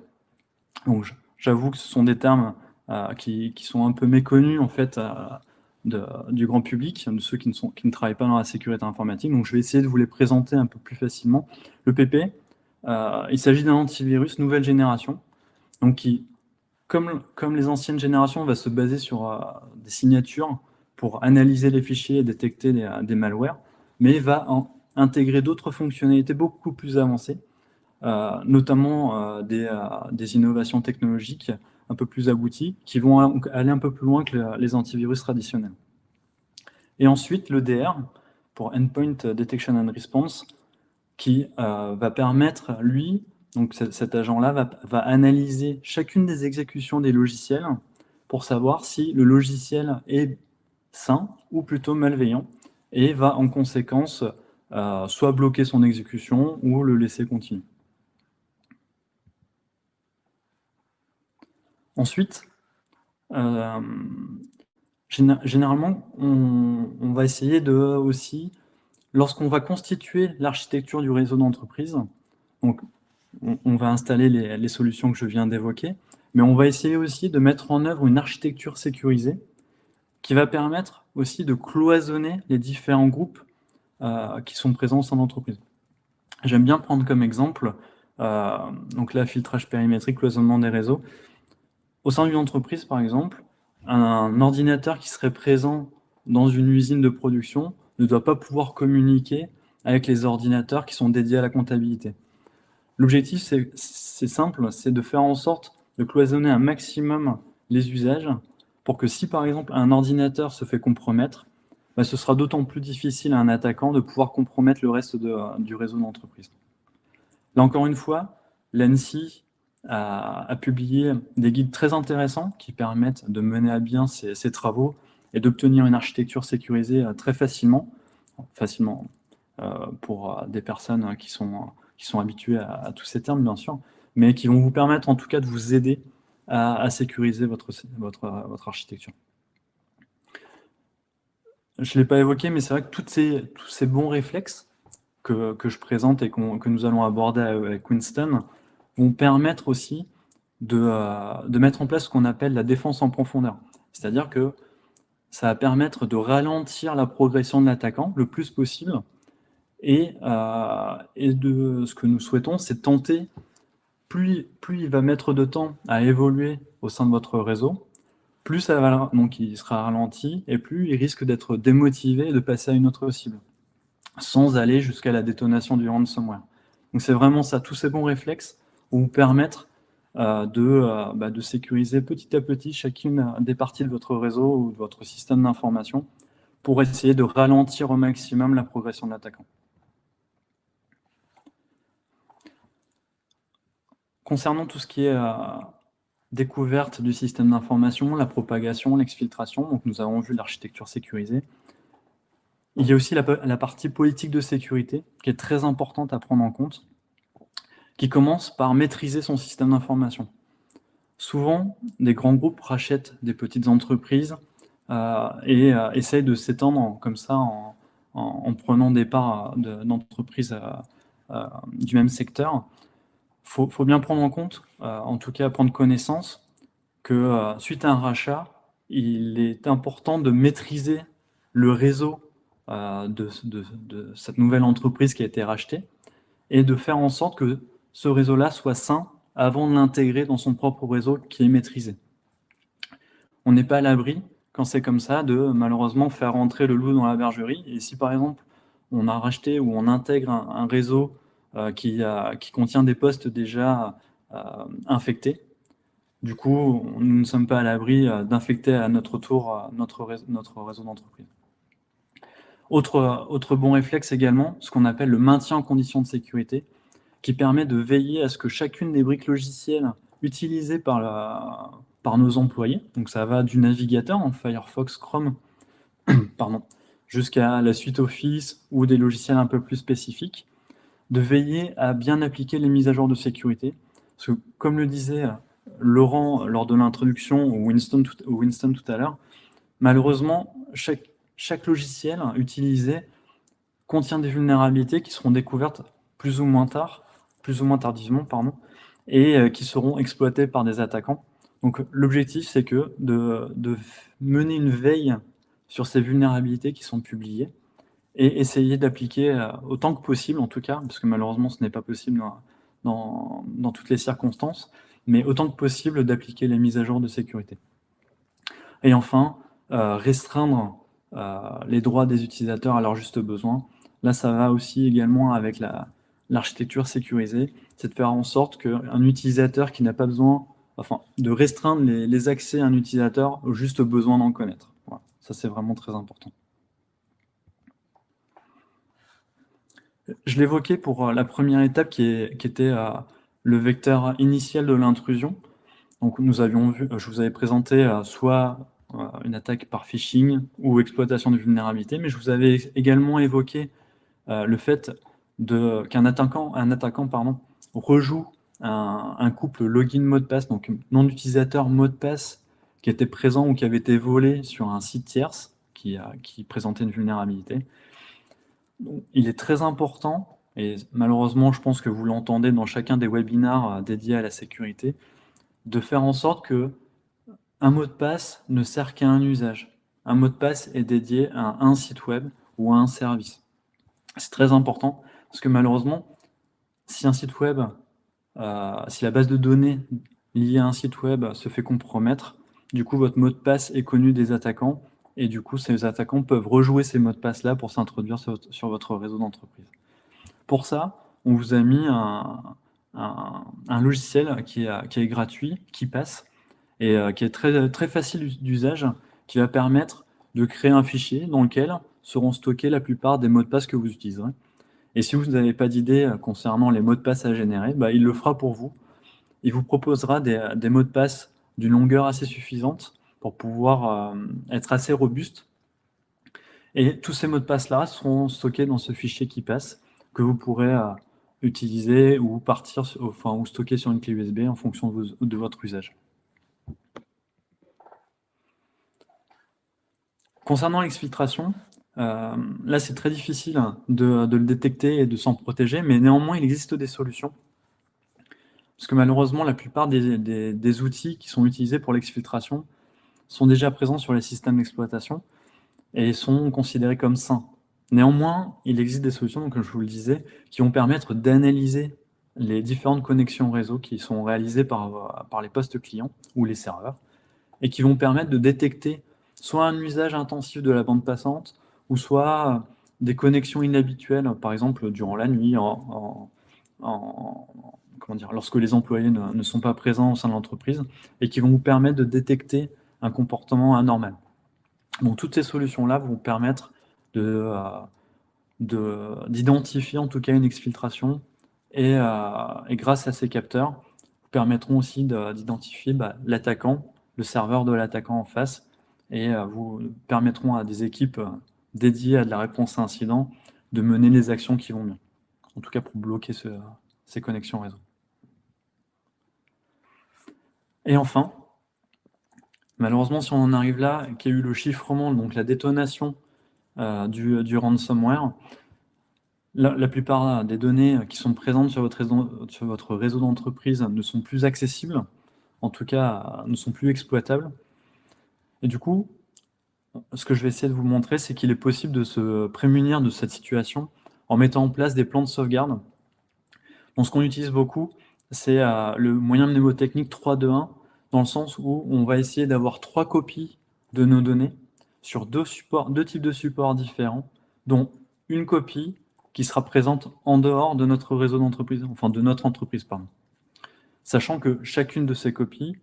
Donc, j'avoue que ce sont des termes qui sont un peu méconnus en fait du grand public, de ceux qui ne travaillent pas dans la sécurité informatique. Donc, je vais essayer de vous les présenter un peu plus facilement. L'EPP, il s'agit d'un antivirus nouvelle génération, donc qui, comme les anciennes générations, va se baser sur des signatures pour analyser les fichiers et détecter des malwares, mais va intégrer d'autres fonctionnalités beaucoup plus avancées, notamment des innovations technologiques un peu plus abouties, qui vont aller un peu plus loin que les antivirus traditionnels. Et ensuite, le DR, pour Endpoint Detection and Response, qui va permettre, lui, donc cet agent-là, va analyser chacune des exécutions des logiciels pour savoir si le logiciel est sain ou plutôt malveillant, et va en conséquence soit bloquer son exécution ou le laisser continuer. Ensuite, généralement, on va essayer aussi, lorsqu'on va constituer l'architecture du réseau d'entreprise, donc on va installer les solutions que je viens d'évoquer, mais on va essayer aussi de mettre en œuvre une architecture sécurisée qui va permettre aussi de cloisonner les différents groupes qui sont présents au sein de l'entreprise. J'aime bien prendre comme exemple, donc là, filtrage périmétrique, cloisonnement des réseaux. Au sein d'une entreprise, par exemple, un ordinateur qui serait présent dans une usine de production ne doit pas pouvoir communiquer avec les ordinateurs qui sont dédiés à la comptabilité. L'objectif, c'est simple, c'est de faire en sorte de cloisonner un maximum les usages pour que si, par exemple, un ordinateur se fait compromettre, ce sera d'autant plus difficile à un attaquant de pouvoir compromettre le reste du réseau d'entreprise. Là, encore une fois, l'ANSSI a publié des guides très intéressants qui permettent de mener à bien ces travaux et d'obtenir une architecture sécurisée très facilement pour des personnes qui sont habituées à tous ces termes, bien sûr, mais qui vont vous permettre en tout cas de vous aider à sécuriser votre architecture. Je ne l'ai pas évoqué, mais c'est vrai que tous ces bons réflexes que je présente et que nous allons aborder avec Winston vont permettre aussi de mettre en place ce qu'on appelle la défense en profondeur. C'est-à-dire que ça va permettre de ralentir la progression de l'attaquant le plus possible. Et ce que nous souhaitons, c'est tenter, plus il va mettre de temps à évoluer au sein de votre réseau, plus donc il sera ralenti et plus il risque d'être démotivé et de passer à une autre cible, sans aller jusqu'à la détonation du ransomware. Donc c'est vraiment ça, tous ces bons réflexes vont vous permettre de sécuriser petit à petit chacune des parties de votre réseau ou de votre système d'information pour essayer de ralentir au maximum la progression de l'attaquant. Concernant tout ce qui est découverte du système d'information, la propagation, l'exfiltration, donc nous avons vu l'architecture sécurisée. Il y a aussi la partie politique de sécurité qui est très importante à prendre en compte, qui commence par maîtriser son système d'information. Souvent, des grands groupes rachètent des petites entreprises et essayent de s'étendre comme ça en prenant des parts d'entreprises du même secteur. Faut bien prendre en compte, en tout cas prendre connaissance, que suite à un rachat, il est important de maîtriser le réseau de cette nouvelle entreprise qui a été rachetée et de faire en sorte que ce réseau-là soit sain avant de l'intégrer dans son propre réseau qui est maîtrisé. On n'est pas à l'abri, quand c'est comme ça, de malheureusement faire rentrer le loup dans la bergerie. Et si par exemple, on a racheté ou on intègre un réseau qui contient des postes déjà infectés, du coup, nous ne sommes pas à l'abri d'infecter à notre tour notre réseau d'entreprise. Autre bon réflexe également, ce qu'on appelle le maintien en conditions de sécurité, qui permet de veiller à ce que chacune des briques logicielles utilisées par nos employés, donc ça va du navigateur en Firefox, Chrome, jusqu'à la suite Office ou des logiciels un peu plus spécifiques, de veiller à bien appliquer les mises à jour de sécurité. Parce que, comme le disait Laurent lors de l'introduction, ou Winston tout à l'heure, malheureusement, chaque logiciel utilisé contient des vulnérabilités qui seront découvertes plus ou moins tardivement, et qui seront exploitées par des attaquants. Donc l'objectif, c'est de mener une veille sur ces vulnérabilités qui sont publiées et essayer d'appliquer autant que possible, en tout cas, parce que malheureusement, ce n'est pas possible dans toutes les circonstances, mais autant que possible d'appliquer les mises à jour de sécurité. Et enfin, restreindre les droits des utilisateurs à leur juste besoin. Là, ça va aussi également avec l'architecture sécurisée, c'est de faire en sorte qu'un utilisateur qui n'a pas besoin, de restreindre les accès à un utilisateur au juste besoin d'en connaître. Voilà. Ça, c'est vraiment très important. Je l'évoquais pour la première étape qui était le vecteur initial de l'intrusion. Donc, nous avions vu, je vous avais présenté soit une attaque par phishing ou exploitation de vulnérabilité, mais je vous avais également évoqué le fait qu'un attaquant rejoue un couple login-mot de passe, donc nom d'utilisateur, mot de passe qui était présent ou qui avait été volé sur un site tierce qui présentait une vulnérabilité. Donc, il est très important, et malheureusement, je pense que vous l'entendez dans chacun des webinaires dédiés à la sécurité, de faire en sorte que un mot de passe ne sert qu'à un usage. Un mot de passe est dédié à un site web ou à un service. C'est très important parce que malheureusement, si un site web, si la base de données liée à un site web se fait compromettre, du coup, votre mot de passe est connu des attaquants et du coup, ces attaquants peuvent rejouer ces mots de passe-là pour s'introduire sur votre réseau d'entreprise. Pour ça, on vous a mis un logiciel qui est gratuit, KeePass, et qui est très, très facile d'usage, qui va permettre de créer un fichier dans lequel seront stockés la plupart des mots de passe que vous utiliserez. Et si vous n'avez pas d'idée concernant les mots de passe à générer, il le fera pour vous. Il vous proposera des mots de passe d'une longueur assez suffisante pour pouvoir être assez robuste. Et tous ces mots de passe-là seront stockés dans ce fichier qui passe, que vous pourrez utiliser ou ou stocker sur une clé USB en fonction de votre usage. Concernant l'exfiltration, là c'est très difficile de le détecter et de s'en protéger, mais néanmoins il existe des solutions. Parce que malheureusement, la plupart des outils qui sont utilisés pour l'exfiltration sont déjà présents sur les systèmes d'exploitation et sont considérés comme sains. Néanmoins, il existe des solutions, donc, comme je vous le disais, qui vont permettre d'analyser les différentes connexions réseau qui sont réalisées par les postes clients ou les serveurs et qui vont permettre de détecter soit un usage intensif de la bande passante ou soit des connexions inhabituelles, par exemple durant la nuit, lorsque les employés ne sont pas présents au sein de l'entreprise et qui vont vous permettre de détecter un comportement anormal. Donc, toutes ces solutions-là vont permettre d'identifier en tout cas une exfiltration et grâce à ces capteurs, vous permettront aussi d'identifier l'attaquant, le serveur de l'attaquant en face et vous permettront à des équipes dédiées à de la réponse à incident de mener les actions qui vont bien. En tout cas pour bloquer ces connexions réseau. Et enfin, malheureusement, si on en arrive là, qu'il y a eu le chiffrement, donc la détonation du ransomware, la plupart des données qui sont présentes sur votre réseau d'entreprise ne sont plus accessibles, en tout cas ne sont plus exploitables. Et du coup, ce que je vais essayer de vous montrer, c'est qu'il est possible de se prémunir de cette situation en mettant en place des plans de sauvegarde. Donc, ce qu'on utilise beaucoup, c'est le moyen mnémotechnique 3-2-1, dans le sens où on va essayer d'avoir 3 copies de nos données sur deux types de supports différents, dont une copie qui sera présente en dehors de notre réseau d'entreprise, enfin de notre entreprise, pardon. Sachant que chacune de ces copies,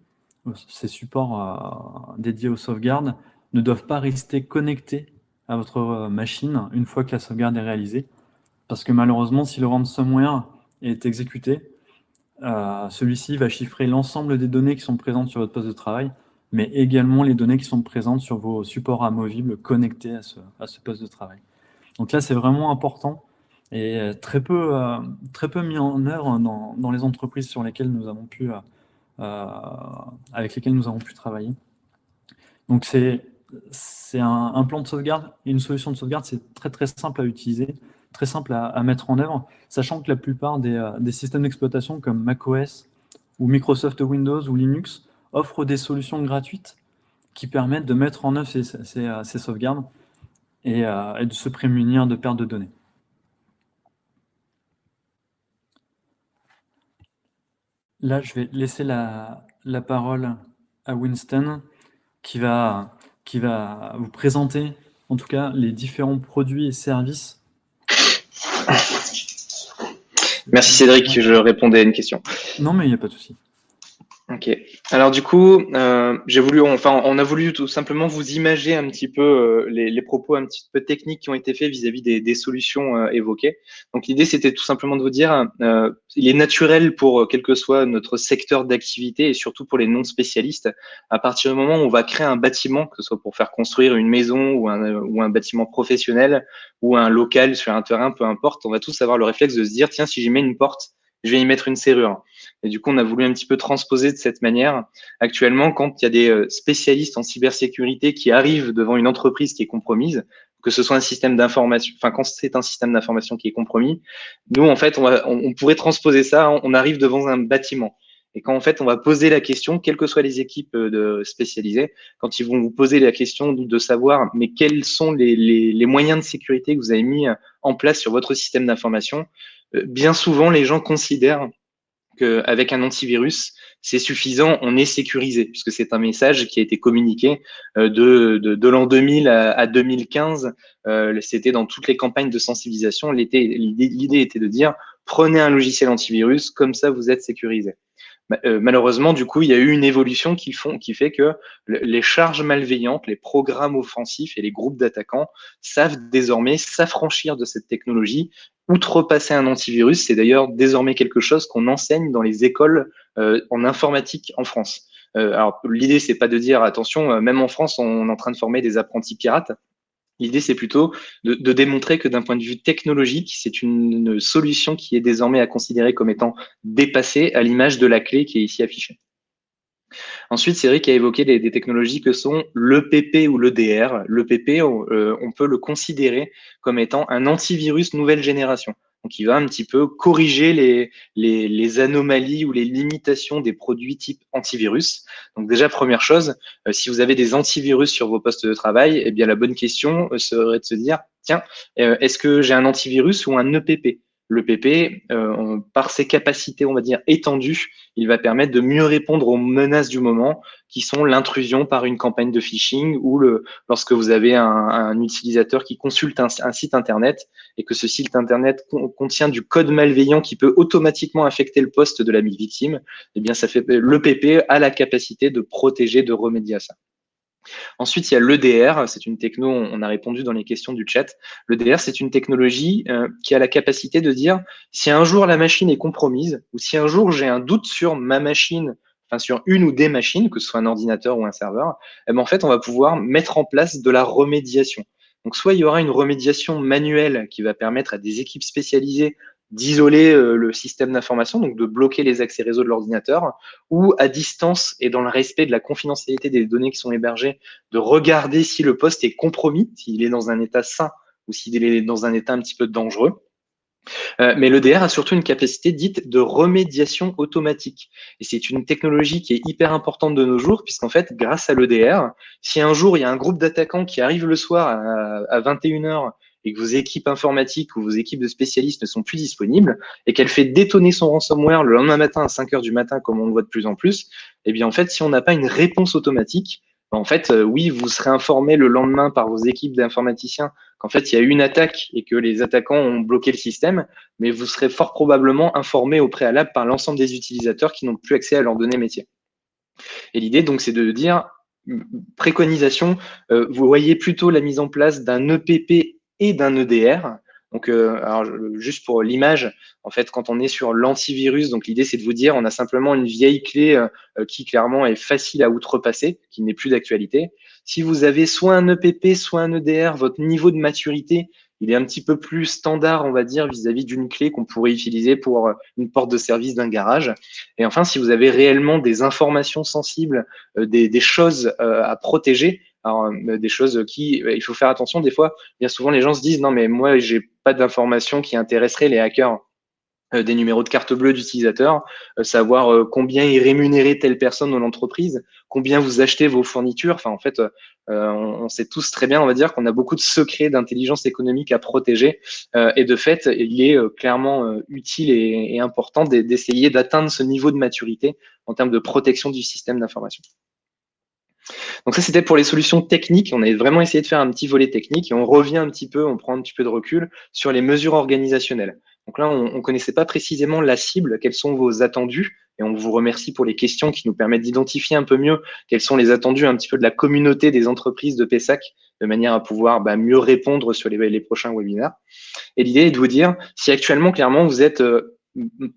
ces supports dédiés aux sauvegardes, ne doivent pas rester connectés à votre machine une fois que la sauvegarde est réalisée, parce que malheureusement, si le ransomware est exécuté, celui-ci va chiffrer l'ensemble des données qui sont présentes sur votre poste de travail, mais également les données qui sont présentes sur vos supports amovibles connectés à ce poste de travail. Donc là, c'est vraiment important et très peu mis en œuvre dans les entreprises sur lesquelles nous avons pu, avec lesquelles nous avons pu travailler. Donc c'est un plan de sauvegarde et une solution de sauvegarde, c'est très très simple à utiliser, très simple à mettre en œuvre, sachant que la plupart des systèmes d'exploitation comme macOS ou Microsoft Windows ou Linux offrent des solutions gratuites qui permettent de mettre en œuvre ces sauvegardes et de se prémunir de perte de données. Là, je vais laisser la parole à Winston qui va vous présenter en tout cas les différents produits et services. Merci Cédric, je répondais à une question. Non, mais il n'y a pas de souci. Ok. Alors du coup, on a voulu tout simplement vous imager un petit peu les propos un petit peu techniques qui ont été faits vis-à-vis des solutions évoquées. Donc l'idée, c'était tout simplement de vous dire, il est naturel pour quel que soit notre secteur d'activité et surtout pour les non spécialistes, à partir du moment où on va créer un bâtiment, que ce soit pour faire construire une maison ou un bâtiment professionnel ou un local sur un terrain, peu importe, on va tous avoir le réflexe de se dire, tiens, si j'y mets une porte, je vais y mettre une serrure. Et du coup, on a voulu un petit peu transposer de cette manière. Actuellement, quand il y a des spécialistes en cybersécurité qui arrivent devant une entreprise qui est compromise, que ce soit un système d'information, enfin quand c'est un système d'information qui est compromis, nous en fait, on pourrait transposer ça. On arrive devant un bâtiment. Et quand en fait, on va poser la question, quelles que soient les équipes spécialisées, quand ils vont vous poser la question de savoir, mais quels sont les moyens de sécurité que vous avez mis en place sur votre système d'information, bien souvent, les gens considèrent qu'avec un antivirus, c'est suffisant, on est sécurisé, puisque c'est un message qui a été communiqué de l'an 2000 à 2015. C'était dans toutes les campagnes de sensibilisation. L'idée était de dire, prenez un logiciel antivirus, comme ça vous êtes sécurisé. Malheureusement, du coup, il y a eu une évolution qui fait que les charges malveillantes, les programmes offensifs et les groupes d'attaquants savent désormais s'affranchir de cette technologie, outrepasser un antivirus. C'est d'ailleurs désormais quelque chose qu'on enseigne dans les écoles en informatique en France. Alors, l'idée, c'est pas de dire, attention, même en France, on est en train de former des apprentis pirates. L'idée, c'est plutôt de démontrer que d'un point de vue technologique, c'est une solution qui est désormais à considérer comme étant dépassée à l'image de la clé qui est ici affichée. Ensuite, Cédric a évoqué des technologies que sont l'EPP ou l'EDR. L'EPP, on peut le considérer comme étant un antivirus nouvelle génération. Donc, il va un petit peu corriger les anomalies ou les limitations des produits type antivirus. Donc, déjà, première chose, si vous avez des antivirus sur vos postes de travail, eh bien, la bonne question serait de se dire, tiens, est-ce que j'ai un antivirus ou un EPP? L'EPP, par ses capacités, on va dire, étendues, il va permettre de mieux répondre aux menaces du moment, qui sont l'intrusion par une campagne de phishing ou lorsque vous avez un utilisateur qui consulte un site Internet et que ce site Internet contient du code malveillant qui peut automatiquement affecter le poste de la victime, eh bien, l'EPP a la capacité de protéger, de remédier à ça. Ensuite, il y a l'EDR, c'est une techno, on a répondu dans les questions du chat. L'EDR, c'est une technologie qui a la capacité de dire si un jour la machine est compromise ou si un jour j'ai un doute sur ma machine, enfin sur une ou des machines, que ce soit un ordinateur ou un serveur, eh ben, en fait, on va pouvoir mettre en place de la remédiation. Donc, soit il y aura une remédiation manuelle qui va permettre à des équipes spécialisées d'isoler le système d'information, donc de bloquer les accès réseau de l'ordinateur, ou à distance et dans le respect de la confidentialité des données qui sont hébergées, de regarder si le poste est compromis, s'il est dans un état sain ou s'il est dans un état un petit peu dangereux. Mais l'EDR a surtout une capacité dite de remédiation automatique. Et c'est une technologie qui est hyper importante de nos jours, puisqu'en fait, grâce à l'EDR, si un jour il y a un groupe d'attaquants qui arrive le soir à 21h et que vos équipes informatiques ou vos équipes de spécialistes ne sont plus disponibles et qu'elle fait détonner son ransomware le lendemain matin à 5h du matin, comme on le voit de plus en plus, eh bien en fait, si on n'a pas une réponse automatique, en fait, oui, vous serez informé le lendemain par vos équipes d'informaticiens qu'en fait, il y a eu une attaque et que les attaquants ont bloqué le système, mais vous serez fort probablement informé au préalable par l'ensemble des utilisateurs qui n'ont plus accès à leurs données métiers. Et l'idée, donc, c'est de dire, préconisation, vous voyez plutôt la mise en place d'un EPP et d'un EDR. Donc, alors, juste pour l'image, en fait, quand on est sur l'antivirus, donc l'idée, c'est de vous dire, on a simplement une vieille clé qui, clairement, est facile à outrepasser, qui n'est plus d'actualité. Si vous avez soit un EPP, soit un EDR, votre niveau de maturité, il est un petit peu plus standard, on va dire, vis-à-vis d'une clé qu'on pourrait utiliser pour une porte de service d'un garage. Et enfin, si vous avez réellement des informations sensibles, des choses à protéger, alors, des choses qui, il faut faire attention, des fois, bien souvent, les gens se disent, non, mais moi, j'ai pas d'informations qui intéresseraient les hackers. Des numéros de carte bleue d'utilisateurs, savoir combien est rémunéré telle personne dans l'entreprise, combien vous achetez vos fournitures. Enfin, en fait, on sait tous très bien, on va dire, qu'on a beaucoup de secrets d'intelligence économique à protéger. Et de fait, il est clairement utile et important d'essayer d'atteindre ce niveau de maturité en termes de protection du système d'information. Donc ça, c'était pour les solutions techniques. On a vraiment essayé de faire un petit volet technique et on revient un petit peu, on prend un petit peu de recul sur les mesures organisationnelles. Donc là, on ne connaissait pas précisément la cible, quels sont vos attendus, et on vous remercie pour les questions qui nous permettent d'identifier un peu mieux quels sont les attendus un petit peu de la communauté des entreprises de Pessac, de manière à pouvoir mieux répondre sur les prochains webinaires. Et l'idée est de vous dire, si actuellement, clairement, vous êtes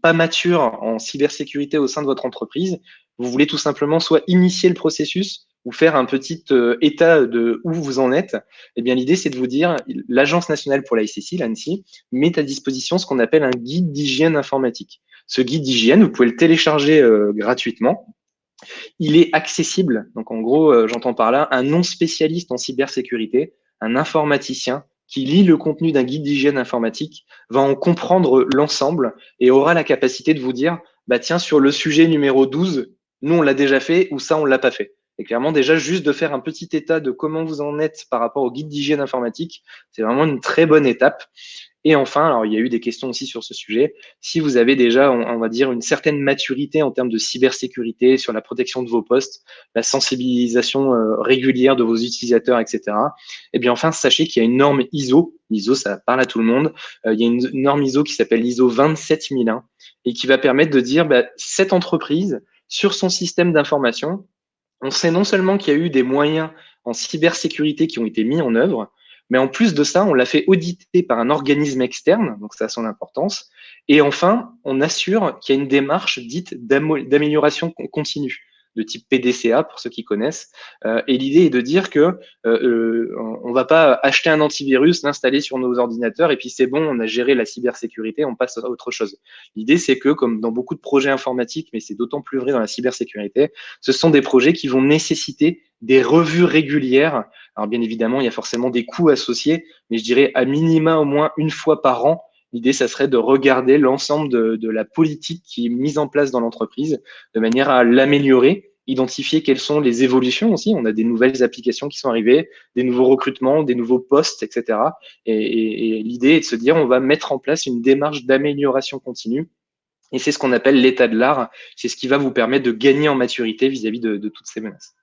pas mature en cybersécurité au sein de votre entreprise, vous voulez tout simplement soit initier le processus, ou faire un petit état de où vous en êtes, eh bien l'idée c'est de vous dire, l'Agence nationale pour la SSI, l'ANSSI, met à disposition ce qu'on appelle un guide d'hygiène informatique. Ce guide d'hygiène, vous pouvez le télécharger gratuitement. Il est accessible, donc en gros, j'entends par là, un non spécialiste en cybersécurité, un informaticien qui lit le contenu d'un guide d'hygiène informatique, va en comprendre l'ensemble et aura la capacité de vous dire, bah tiens, sur le sujet numéro 12, nous on l'a déjà fait ou ça on l'a pas fait. Et clairement, déjà, juste de faire un petit état de comment vous en êtes par rapport au guide d'hygiène informatique, c'est vraiment une très bonne étape. Et enfin, alors il y a eu des questions aussi sur ce sujet, si vous avez déjà, on va dire, une certaine maturité en termes de cybersécurité, sur la protection de vos postes, la sensibilisation régulière de vos utilisateurs, etc., eh bien enfin, sachez qu'il y a une norme ISO L'ISO, ça parle à tout le monde. Il y a une norme ISO qui s'appelle l'ISO 27001 et qui va permettre de dire, cette entreprise, sur son système d'information, on sait non seulement qu'il y a eu des moyens en cybersécurité qui ont été mis en œuvre, mais en plus de ça, on l'a fait auditer par un organisme externe, donc ça a son importance. Et enfin, on assure qu'il y a une démarche dite d'amélioration continue, de type PDCA pour ceux qui connaissent. Et l'idée est de dire que on va pas acheter un antivirus, l'installer sur nos ordinateurs et puis c'est bon, on a géré la cybersécurité, on passe à autre chose. L'idée, c'est que, comme dans beaucoup de projets informatiques, mais c'est d'autant plus vrai dans la cybersécurité, ce sont des projets qui vont nécessiter des revues régulières. Alors bien évidemment, il y a forcément des coûts associés, mais je dirais à minima au moins une fois par an. L'idée, ça serait de regarder l'ensemble de la politique qui est mise en place dans l'entreprise de manière à l'améliorer, identifier quelles sont les évolutions aussi. On a des nouvelles applications qui sont arrivées, des nouveaux recrutements, des nouveaux postes, etc. Et l'idée est de se dire, on va mettre en place une démarche d'amélioration continue. Et c'est ce qu'on appelle l'état de l'art. C'est ce qui va vous permettre de gagner en maturité vis-à-vis de toutes ces menaces.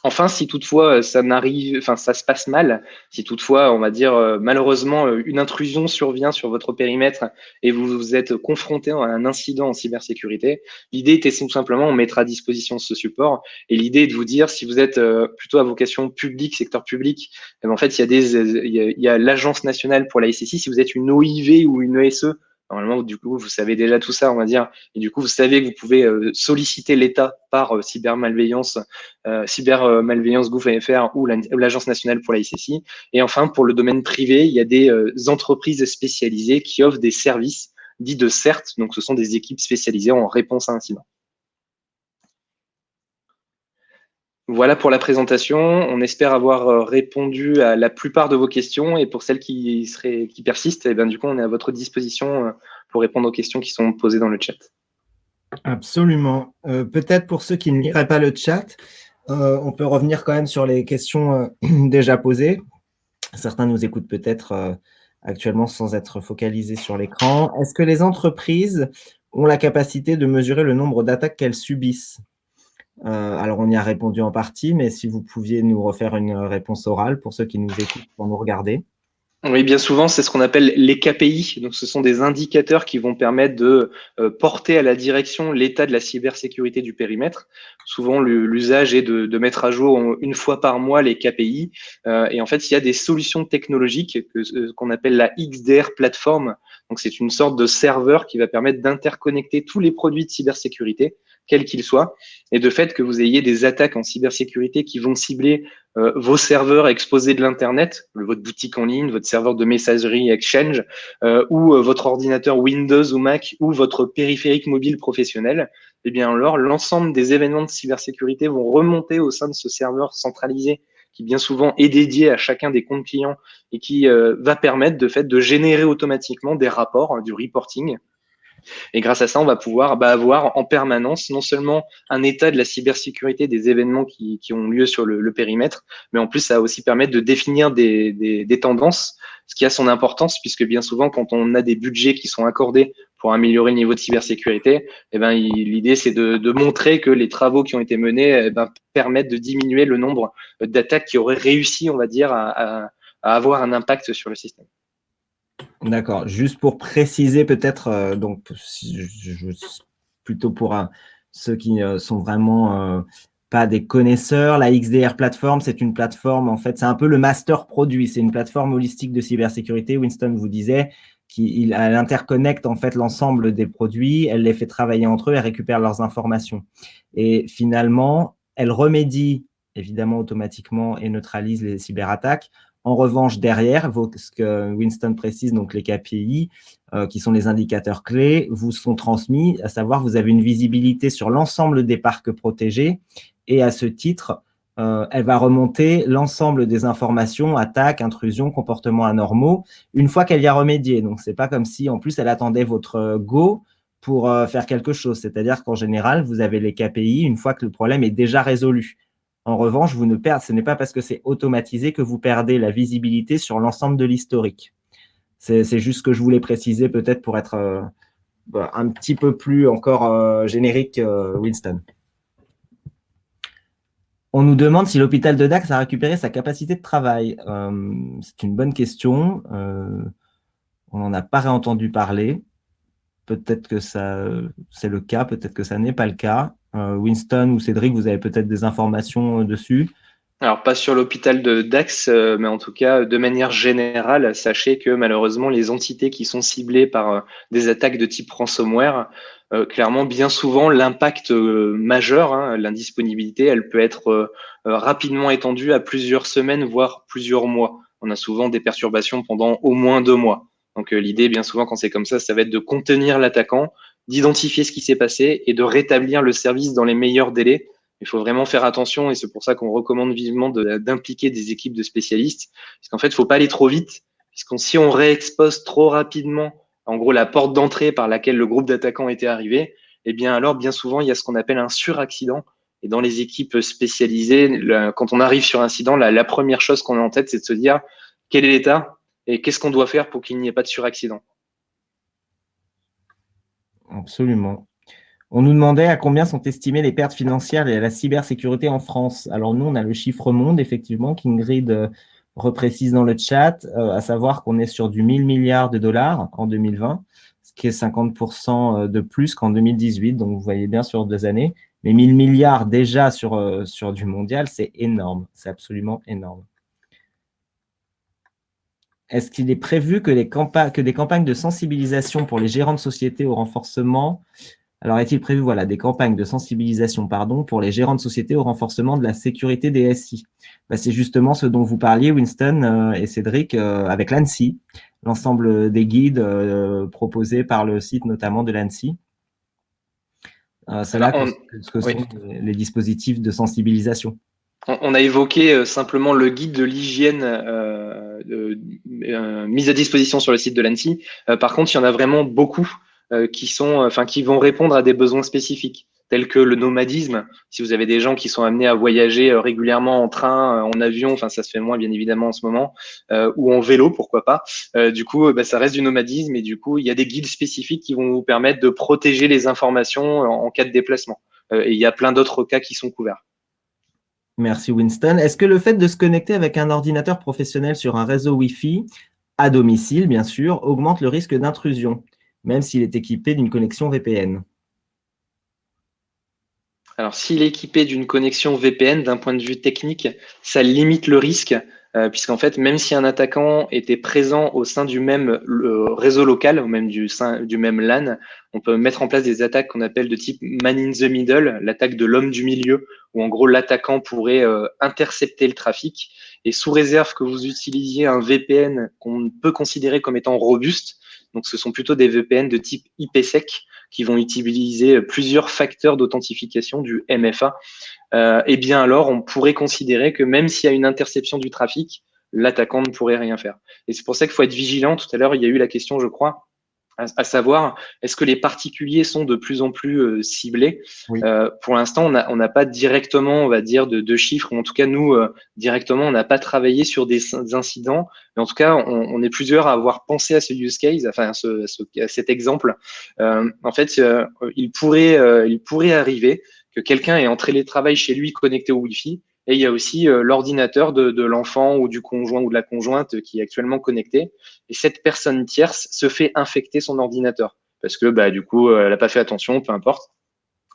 Enfin, si toutefois ça se passe mal, si toutefois, on va dire malheureusement, une intrusion survient sur votre périmètre et vous êtes confronté à un incident en cybersécurité, l'idée était tout simplement, on mettra à disposition ce support. Et l'idée est de vous dire, si vous êtes plutôt à vocation publique, secteur public, en fait, il y a l'Agence nationale pour la SSI. Si vous êtes une OIV ou une ESE, normalement, du coup, vous savez déjà tout ça, on va dire. Et du coup, vous savez que vous pouvez solliciter l'État par cybermalveillance, cybermalveillance.gouv.fr ou l'Agence nationale pour la SSI. Et enfin, pour le domaine privé, il y a des entreprises spécialisées qui offrent des services dits de CERT. Donc, ce sont des équipes spécialisées en réponse à incidents. Voilà pour la présentation. On espère avoir répondu à la plupart de vos questions. Et pour celles qui persistent, et bien, du coup, on est à votre disposition pour répondre aux questions qui sont posées dans le chat. Absolument. Peut-être pour ceux qui ne liraient pas le chat, on peut revenir quand même sur les questions déjà posées. Certains nous écoutent peut-être actuellement sans être focalisés sur l'écran. Est-ce que les entreprises ont la capacité de mesurer le nombre d'attaques qu'elles subissent ? Alors, on y a répondu en partie, mais si vous pouviez nous refaire une réponse orale pour ceux qui nous écoutent, pour nous regarder. Oui, bien souvent, c'est ce qu'on appelle les KPI. Donc, ce sont des indicateurs qui vont permettre de porter à la direction l'état de la cybersécurité du périmètre. Souvent, l'usage est de mettre à jour une fois par mois les KPI. Et en fait, il y a des solutions technologiques qu'on appelle la XDR Platform. Donc, c'est une sorte de serveur qui va permettre d'interconnecter tous les produits de cybersécurité, quels qu'ils soient, et de fait que vous ayez des attaques en cybersécurité qui vont cibler vos serveurs exposés de l'Internet, votre boutique en ligne, votre serveur de messagerie Exchange, ou votre ordinateur Windows ou Mac, ou votre périphérique mobile professionnel, eh bien alors l'ensemble des événements de cybersécurité vont remonter au sein de ce serveur centralisé qui bien souvent est dédié à chacun des comptes clients et qui va permettre de générer automatiquement des rapports, du reporting. Et grâce à ça, on va pouvoir avoir en permanence non seulement un état de la cybersécurité des événements qui ont lieu sur le périmètre, mais en plus, ça va aussi permettre de définir des tendances, ce qui a son importance, puisque bien souvent, quand on a des budgets qui sont accordés pour améliorer le niveau de cybersécurité, l'idée, c'est de montrer que les travaux qui ont été menés permettent de diminuer le nombre d'attaques qui auraient réussi, on va dire, à avoir un impact sur le système. D'accord. Juste pour préciser peut-être, donc plutôt pour ceux qui sont vraiment pas des connaisseurs, la XDR Platform, c'est une plateforme, en fait, c'est un peu le master produit. C'est une plateforme holistique de cybersécurité. Winston vous disait qu'elle interconnecte en fait l'ensemble des produits, elle les fait travailler entre eux, elle récupère leurs informations. Et finalement, elle remédie évidemment automatiquement et neutralise les cyberattaques. En revanche, derrière, ce que Winston précise, donc les KPI, qui sont les indicateurs clés, vous sont transmis, à savoir vous avez une visibilité sur l'ensemble des parcs protégés et à ce titre, elle va remonter l'ensemble des informations, attaques, intrusions, comportements anormaux, une fois qu'elle y a remédié. Donc, ce n'est pas comme si, en plus, elle attendait votre go pour faire quelque chose. C'est-à-dire qu'en général, vous avez les KPI une fois que le problème est déjà résolu. En revanche, ce n'est pas parce que c'est automatisé que vous perdez la visibilité sur l'ensemble de l'historique. C'est juste ce que je voulais préciser, peut-être pour être un petit peu plus encore générique, Winston. On nous demande si l'hôpital de Dax a récupéré sa capacité de travail. C'est une bonne question. On n'en a pas réentendu parler. Peut-être que c'est le cas, peut-être que ça n'est pas le cas. Winston ou Cédric, vous avez peut-être des informations dessus. Alors, pas sur l'hôpital de Dax, mais en tout cas, de manière générale, sachez que malheureusement, les entités qui sont ciblées par des attaques de type ransomware, clairement, bien souvent, l'impact majeur, hein, l'indisponibilité, elle peut être rapidement étendue à plusieurs semaines, voire plusieurs mois. On a souvent des perturbations pendant au moins 2 mois. Donc, l'idée, bien souvent, quand c'est comme ça va être de contenir l'attaquant, d'identifier ce qui s'est passé et de rétablir le service dans les meilleurs délais. Il faut vraiment faire attention et c'est pour ça qu'on recommande vivement d'impliquer des équipes de spécialistes. Parce qu'en fait, il ne faut pas aller trop vite, puisque si on réexpose trop rapidement, en gros, la porte d'entrée par laquelle le groupe d'attaquants était arrivé, eh bien alors, bien souvent, il y a ce qu'on appelle un suraccident. Et dans les équipes spécialisées, quand on arrive sur un incident, la première chose qu'on a en tête, c'est de se dire quel est l'état et qu'est-ce qu'on doit faire pour qu'il n'y ait pas de suraccident. Absolument. On nous demandait à combien sont estimées les pertes financières liées à la cybersécurité en France. Alors nous, on a le chiffre monde, effectivement, qu'Ingrid reprécise dans le chat, à savoir qu'on est sur du 1000 milliards de dollars en 2020, ce qui est 50% de plus qu'en 2018, donc vous voyez bien sur 2 années. Mais 1000 milliards déjà sur du mondial, c'est énorme, c'est absolument énorme. Est-ce qu'il est prévu que des campagnes de sensibilisation pour les gérants de sociétés au renforcement... Alors, est-il prévu des campagnes de sensibilisation pour les gérants de société au renforcement de la sécurité des SI? C'est justement ce dont vous parliez, Winston et Cédric, avec l'ANSSI, l'ensemble des guides proposés par le site notamment de l'ANSSI. C'est là que sont les dispositifs de sensibilisation. On a évoqué simplement le guide de l'hygiène mis à disposition sur le site de l'ANSSI. Par contre, il y en a vraiment beaucoup qui vont répondre à des besoins spécifiques, tels que le nomadisme. Si vous avez des gens qui sont amenés à voyager régulièrement en train, en avion, ça se fait moins bien évidemment en ce moment, ou en vélo, pourquoi pas. Du coup, ça reste du nomadisme et du coup, il y a des guides spécifiques qui vont vous permettre de protéger les informations en cas de déplacement. Et il y a plein d'autres cas qui sont couverts. Merci Winston. Est-ce que le fait de se connecter avec un ordinateur professionnel sur un réseau Wi-Fi, à domicile bien sûr, augmente le risque d'intrusion, même s'il est équipé d'une connexion VPN? Alors, s'il est équipé d'une connexion VPN, d'un point de vue technique, ça limite le risque, puisqu'en fait, même si un attaquant était présent au sein du même réseau local, ou même du même LAN, on peut mettre en place des attaques qu'on appelle de type man in the middle, l'attaque de l'homme du milieu, où en gros l'attaquant pourrait intercepter le trafic. Et sous réserve que vous utilisiez un VPN qu'on peut considérer comme étant robuste, donc ce sont plutôt des VPN de type IPsec qui vont utiliser plusieurs facteurs d'authentification du MFA, et bien alors on pourrait considérer que même s'il y a une interception du trafic, l'attaquant ne pourrait rien faire. Et c'est pour ça qu'il faut être vigilant. Tout à l'heure, il y a eu la question, je crois, à savoir, est-ce que les particuliers sont de plus en plus ciblés? Oui. Pour l'instant, on n'a pas directement, on va dire, de chiffres. En tout cas, nous, directement, on n'a pas travaillé sur des incidents. Mais en tout cas, on est plusieurs à avoir pensé à ce use case, enfin à cet exemple. En fait, il pourrait arriver que quelqu'un est en télétravail chez lui connecté au Wi-Fi. Et il y a aussi l'ordinateur de l'enfant ou du conjoint ou de la conjointe qui est actuellement connecté. Et cette personne tierce se fait infecter son ordinateur parce que du coup, elle n'a pas fait attention, peu importe.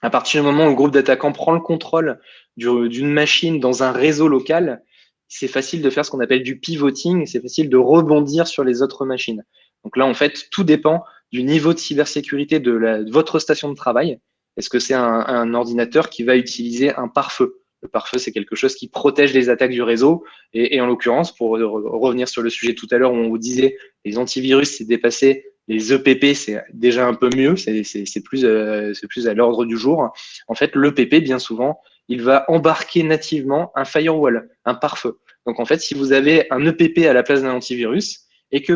À partir du moment où le groupe d'attaquants prend le contrôle d'une machine dans un réseau local, c'est facile de faire ce qu'on appelle du pivoting, c'est facile de rebondir sur les autres machines. Donc là, en fait, tout dépend du niveau de cybersécurité de votre station de travail. Est-ce que c'est un ordinateur qui va utiliser un pare-feu? Le pare-feu, c'est quelque chose qui protège les attaques du réseau. Et en l'occurrence, pour revenir sur le sujet tout à l'heure où on vous disait les antivirus, c'est dépassé, les EPP, c'est déjà un peu mieux, c'est plus à l'ordre du jour. En fait, l'EPP, bien souvent, il va embarquer nativement un firewall, un pare-feu. Donc, en fait, si vous avez un EPP à la place d'un antivirus et que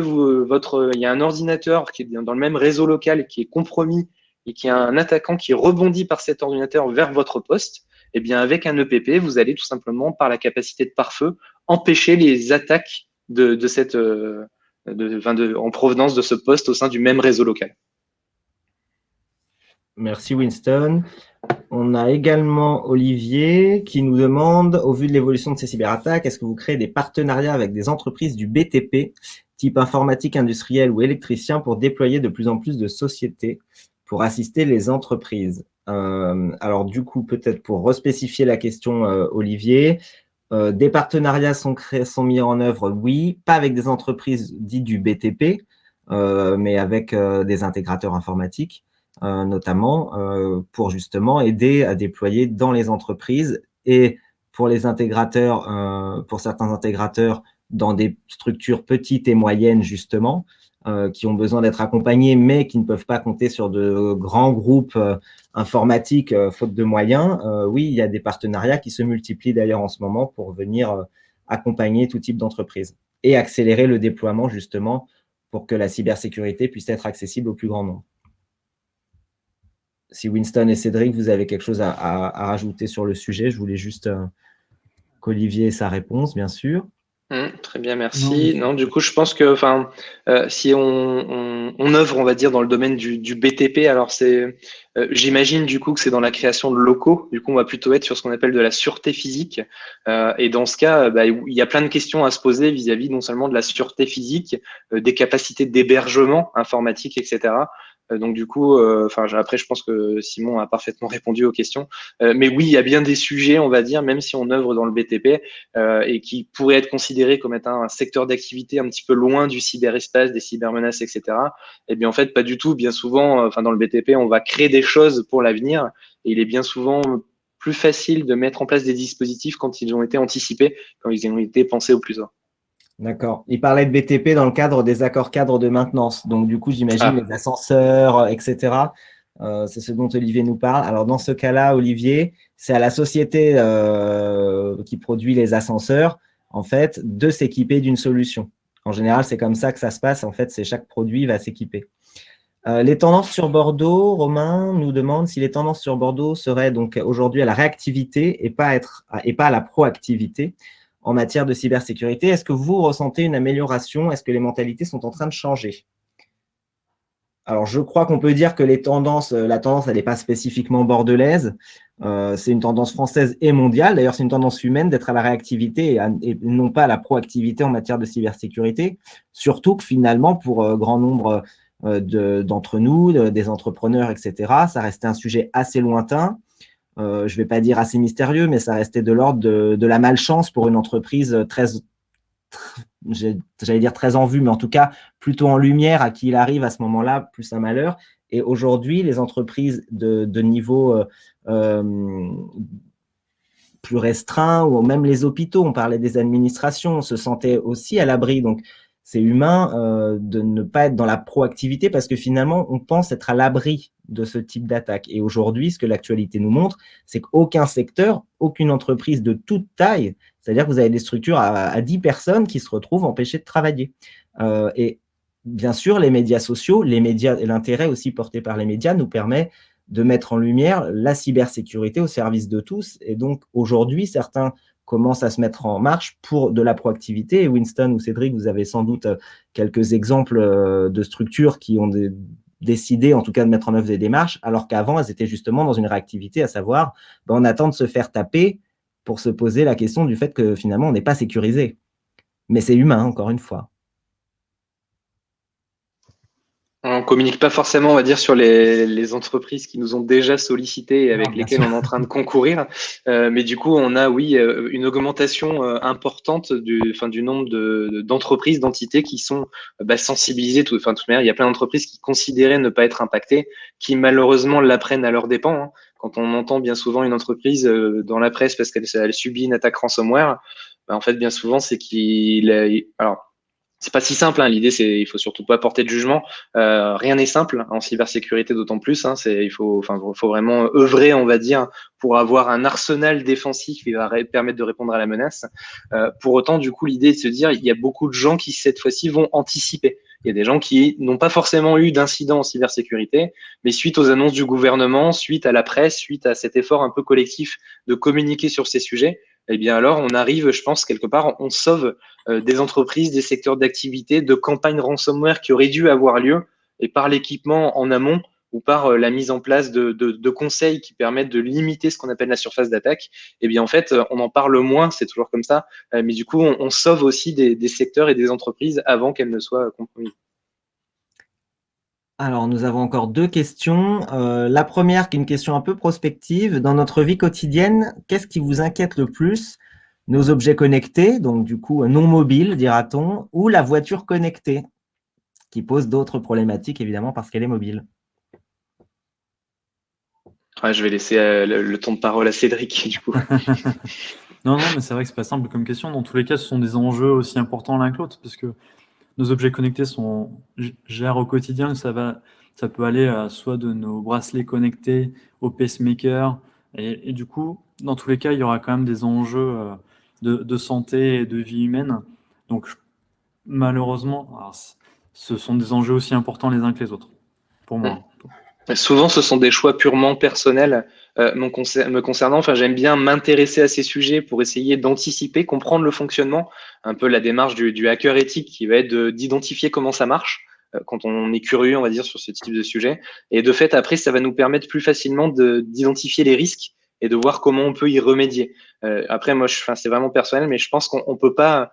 il y a un ordinateur qui est dans le même réseau local qui est compromis et qu'il y a un attaquant qui rebondit par cet ordinateur vers votre poste, eh bien, avec un EPP, vous allez tout simplement, par la capacité de pare-feu, empêcher les attaques en provenance de ce poste au sein du même réseau local. Merci Winston. On a également Olivier qui nous demande, au vu de l'évolution de ces cyberattaques, est-ce que vous créez des partenariats avec des entreprises du BTP, type informatique industrielle ou électricien, pour déployer de plus en plus de sociétés pour assister les entreprises? Alors du coup, peut-être pour respécifier la question, Olivier, des partenariats sont mis en œuvre, oui, pas avec des entreprises dites du BTP, mais avec des intégrateurs informatiques. Notamment pour justement aider à déployer dans les entreprises et pour les intégrateurs, pour certains intégrateurs dans des structures petites et moyennes justement, qui ont besoin d'être accompagnés mais qui ne peuvent pas compter sur de grands groupes informatiques faute de moyens. Oui, il y a des partenariats qui se multiplient d'ailleurs en ce moment pour venir accompagner tout type d'entreprise et accélérer le déploiement justement pour que la cybersécurité puisse être accessible au plus grand nombre. Si Winston et Cédric, vous avez quelque chose à rajouter sur le sujet, je voulais juste qu'Olivier ait sa réponse, bien sûr. Très bien, merci. Non, du coup, je pense que, si on œuvre, on va dire, dans le domaine du BTP, alors j'imagine du coup que c'est dans la création de locaux. Du coup, on va plutôt être sur ce qu'on appelle de la sûreté physique. Et dans ce cas, il y a plein de questions à se poser vis-à-vis non seulement de la sûreté physique, des capacités d'hébergement informatique, etc. Donc du coup, après, je pense que Simon a parfaitement répondu aux questions. Mais oui, il y a bien des sujets, on va dire, même si on œuvre dans le BTP, et qui pourraient être considérés comme étant un secteur d'activité un petit peu loin du cyberespace, des cybermenaces, etc. Eh bien, en fait, pas du tout. Bien souvent, dans le BTP, on va créer des choses pour l'avenir, et il est bien souvent plus facile de mettre en place des dispositifs quand ils ont été anticipés, quand ils ont été pensés au plus tôt. D'accord. Il parlait de BTP dans le cadre des accords cadres de maintenance. Donc, du coup, j'imagine les ascenseurs, etc. C'est ce dont Olivier nous parle. Alors, dans ce cas-là, Olivier, c'est à la société qui produit les ascenseurs, en fait, de s'équiper d'une solution. En général, c'est comme ça que ça se passe. En fait, c'est chaque produit va s'équiper. Les tendances sur Bordeaux, Romain nous demande si les tendances sur Bordeaux seraient donc aujourd'hui à la réactivité et pas à la proactivité en matière de cybersécurité. Est-ce que vous ressentez une amélioration? Est-ce que les mentalités sont en train de changer? Alors, je crois qu'on peut dire que la tendance, elle n'est pas spécifiquement bordelaise. C'est une tendance française et mondiale. D'ailleurs, c'est une tendance humaine d'être à la réactivité et non pas à la proactivité en matière de cybersécurité. Surtout que finalement, pour grand nombre d'entre nous, des entrepreneurs, etc., ça restait un sujet assez lointain. Je ne vais pas dire assez mystérieux, mais ça restait de l'ordre de la malchance pour une entreprise j'allais dire très en vue, mais en tout cas plutôt en lumière, à qui il arrive à ce moment-là, plus un malheur. Et aujourd'hui, les entreprises de niveau plus restreint, ou même les hôpitaux, on parlait des administrations, se sentaient aussi à l'abri. Donc, c'est humain de ne pas être dans la proactivité parce que finalement, on pense être à l'abri de ce type d'attaque. Et aujourd'hui, ce que l'actualité nous montre, c'est qu'aucun secteur, aucune entreprise de toute taille, c'est-à-dire que vous avez des structures à 10 personnes qui se retrouvent empêchées de travailler. Et bien sûr, les médias sociaux, les médias, l'intérêt aussi porté par les médias nous permet de mettre en lumière la cybersécurité au service de tous. Et donc, aujourd'hui, certains commencent à se mettre en marche pour de la proactivité. Et Winston ou Cédric, vous avez sans doute quelques exemples de structures qui ont décidé, en tout cas, de mettre en œuvre des démarches, alors qu'avant, elles étaient justement dans une réactivité, à savoir, on attend de se faire taper pour se poser la question du fait que finalement, on n'est pas sécurisé. Mais c'est humain, encore une fois. On communique pas forcément, on va dire, sur les entreprises qui nous ont déjà sollicité et avec lesquelles on est en train de concourir. Mais du coup, on a, oui, une augmentation importante du nombre d'entreprises, d'entités qui sont sensibilisées. De toute manière, il y a plein d'entreprises qui considéraient ne pas être impactées, qui malheureusement l'apprennent à leurs dépens. Hein. Quand on entend bien souvent une entreprise dans la presse parce qu'elle subit une attaque ransomware, en fait, bien souvent, c'est alors, c'est pas si simple, hein. L'idée, il faut surtout pas porter de jugement. Rien n'est simple en cybersécurité, d'autant plus. Hein. Il faut vraiment œuvrer, on va dire, pour avoir un arsenal défensif qui va permettre de répondre à la menace. Pour autant, du coup, l'idée est de se dire, il y a beaucoup de gens qui cette fois-ci vont anticiper. Il y a des gens qui n'ont pas forcément eu d'incidents en cybersécurité, mais suite aux annonces du gouvernement, suite à la presse, suite à cet effort un peu collectif de communiquer sur ces sujets, eh bien alors on arrive, je pense, quelque part, on sauve des entreprises, des secteurs d'activité, de campagnes ransomware qui auraient dû avoir lieu. Et par l'équipement en amont, ou par la mise en place de conseils qui permettent de limiter ce qu'on appelle la surface d'attaque, eh bien en fait, on en parle moins, c'est toujours comme ça, mais du coup, on sauve aussi des secteurs et des entreprises avant qu'elles ne soient compromises. Alors, nous avons encore 2 questions. La première, qui est une question un peu prospective. Dans notre vie quotidienne, qu'est-ce qui vous inquiète le plus? Nos objets connectés, donc du coup non mobiles, dira-t-on, ou la voiture connectée, qui pose d'autres problématiques, évidemment, parce qu'elle est mobile. Ouais, je vais laisser le temps de parole à Cédric, du coup. Non, mais c'est vrai que c'est pas simple comme question. Dans tous les cas, ce sont des enjeux aussi importants l'un que l'autre, parce que nos objets connectés gèrent au quotidien. Ça peut aller soit de nos bracelets connectés au pacemaker. Et du coup, dans tous les cas, il y aura quand même des enjeux de santé et de vie humaine. Donc, malheureusement, ce sont des enjeux aussi importants les uns que les autres, pour moi. Souvent, ce sont des choix purement personnels. Me concernant, enfin, j'aime bien m'intéresser à ces sujets pour essayer d'anticiper, comprendre le fonctionnement, un peu la démarche du hacker éthique qui va être d'identifier comment ça marche quand on est curieux, on va dire, sur ce type de sujet. Et de fait, après, ça va nous permettre plus facilement d'identifier les risques et de voir comment on peut y remédier. Après, moi, c'est vraiment personnel, mais je pense qu'on peut pas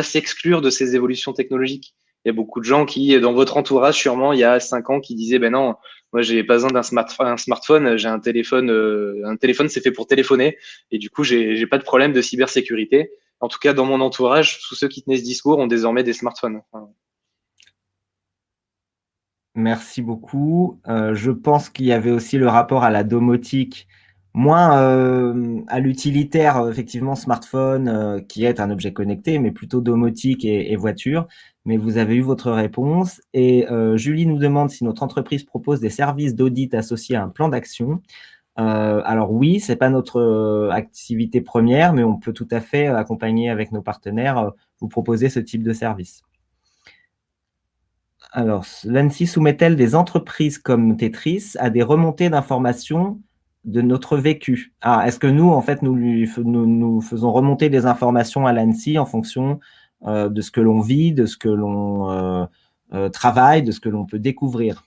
s'exclure de ces évolutions technologiques. Il y a beaucoup de gens qui, dans votre entourage, sûrement, il y a 5 ans, qui disaient, ben non, moi, j'ai pas besoin d'un smartphone, j'ai un téléphone. Un téléphone, c'est fait pour téléphoner. Et du coup, j'ai pas de problème de cybersécurité. En tout cas, dans mon entourage, tous ceux qui tenaient ce discours ont désormais des smartphones. Enfin, Merci beaucoup. Je pense qu'il y avait aussi le rapport à la domotique, moins à l'utilitaire, effectivement, smartphone, qui est un objet connecté, mais plutôt domotique et voiture. Mais vous avez eu votre réponse. Et Julie nous demande si notre entreprise propose des services d'audit associés à un plan d'action. Alors oui, c'est pas notre activité première, mais on peut tout à fait accompagner avec nos partenaires, vous proposer ce type de service. Alors, l'ANSSI soumet-elle des entreprises comme Tetris à des remontées d'informations de notre vécu? Ah, est-ce que nous, en fait, nous faisons remonter des informations à l'ANSSI en fonction de ce que l'on vit, de ce que l'on travaille, de ce que l'on peut découvrir?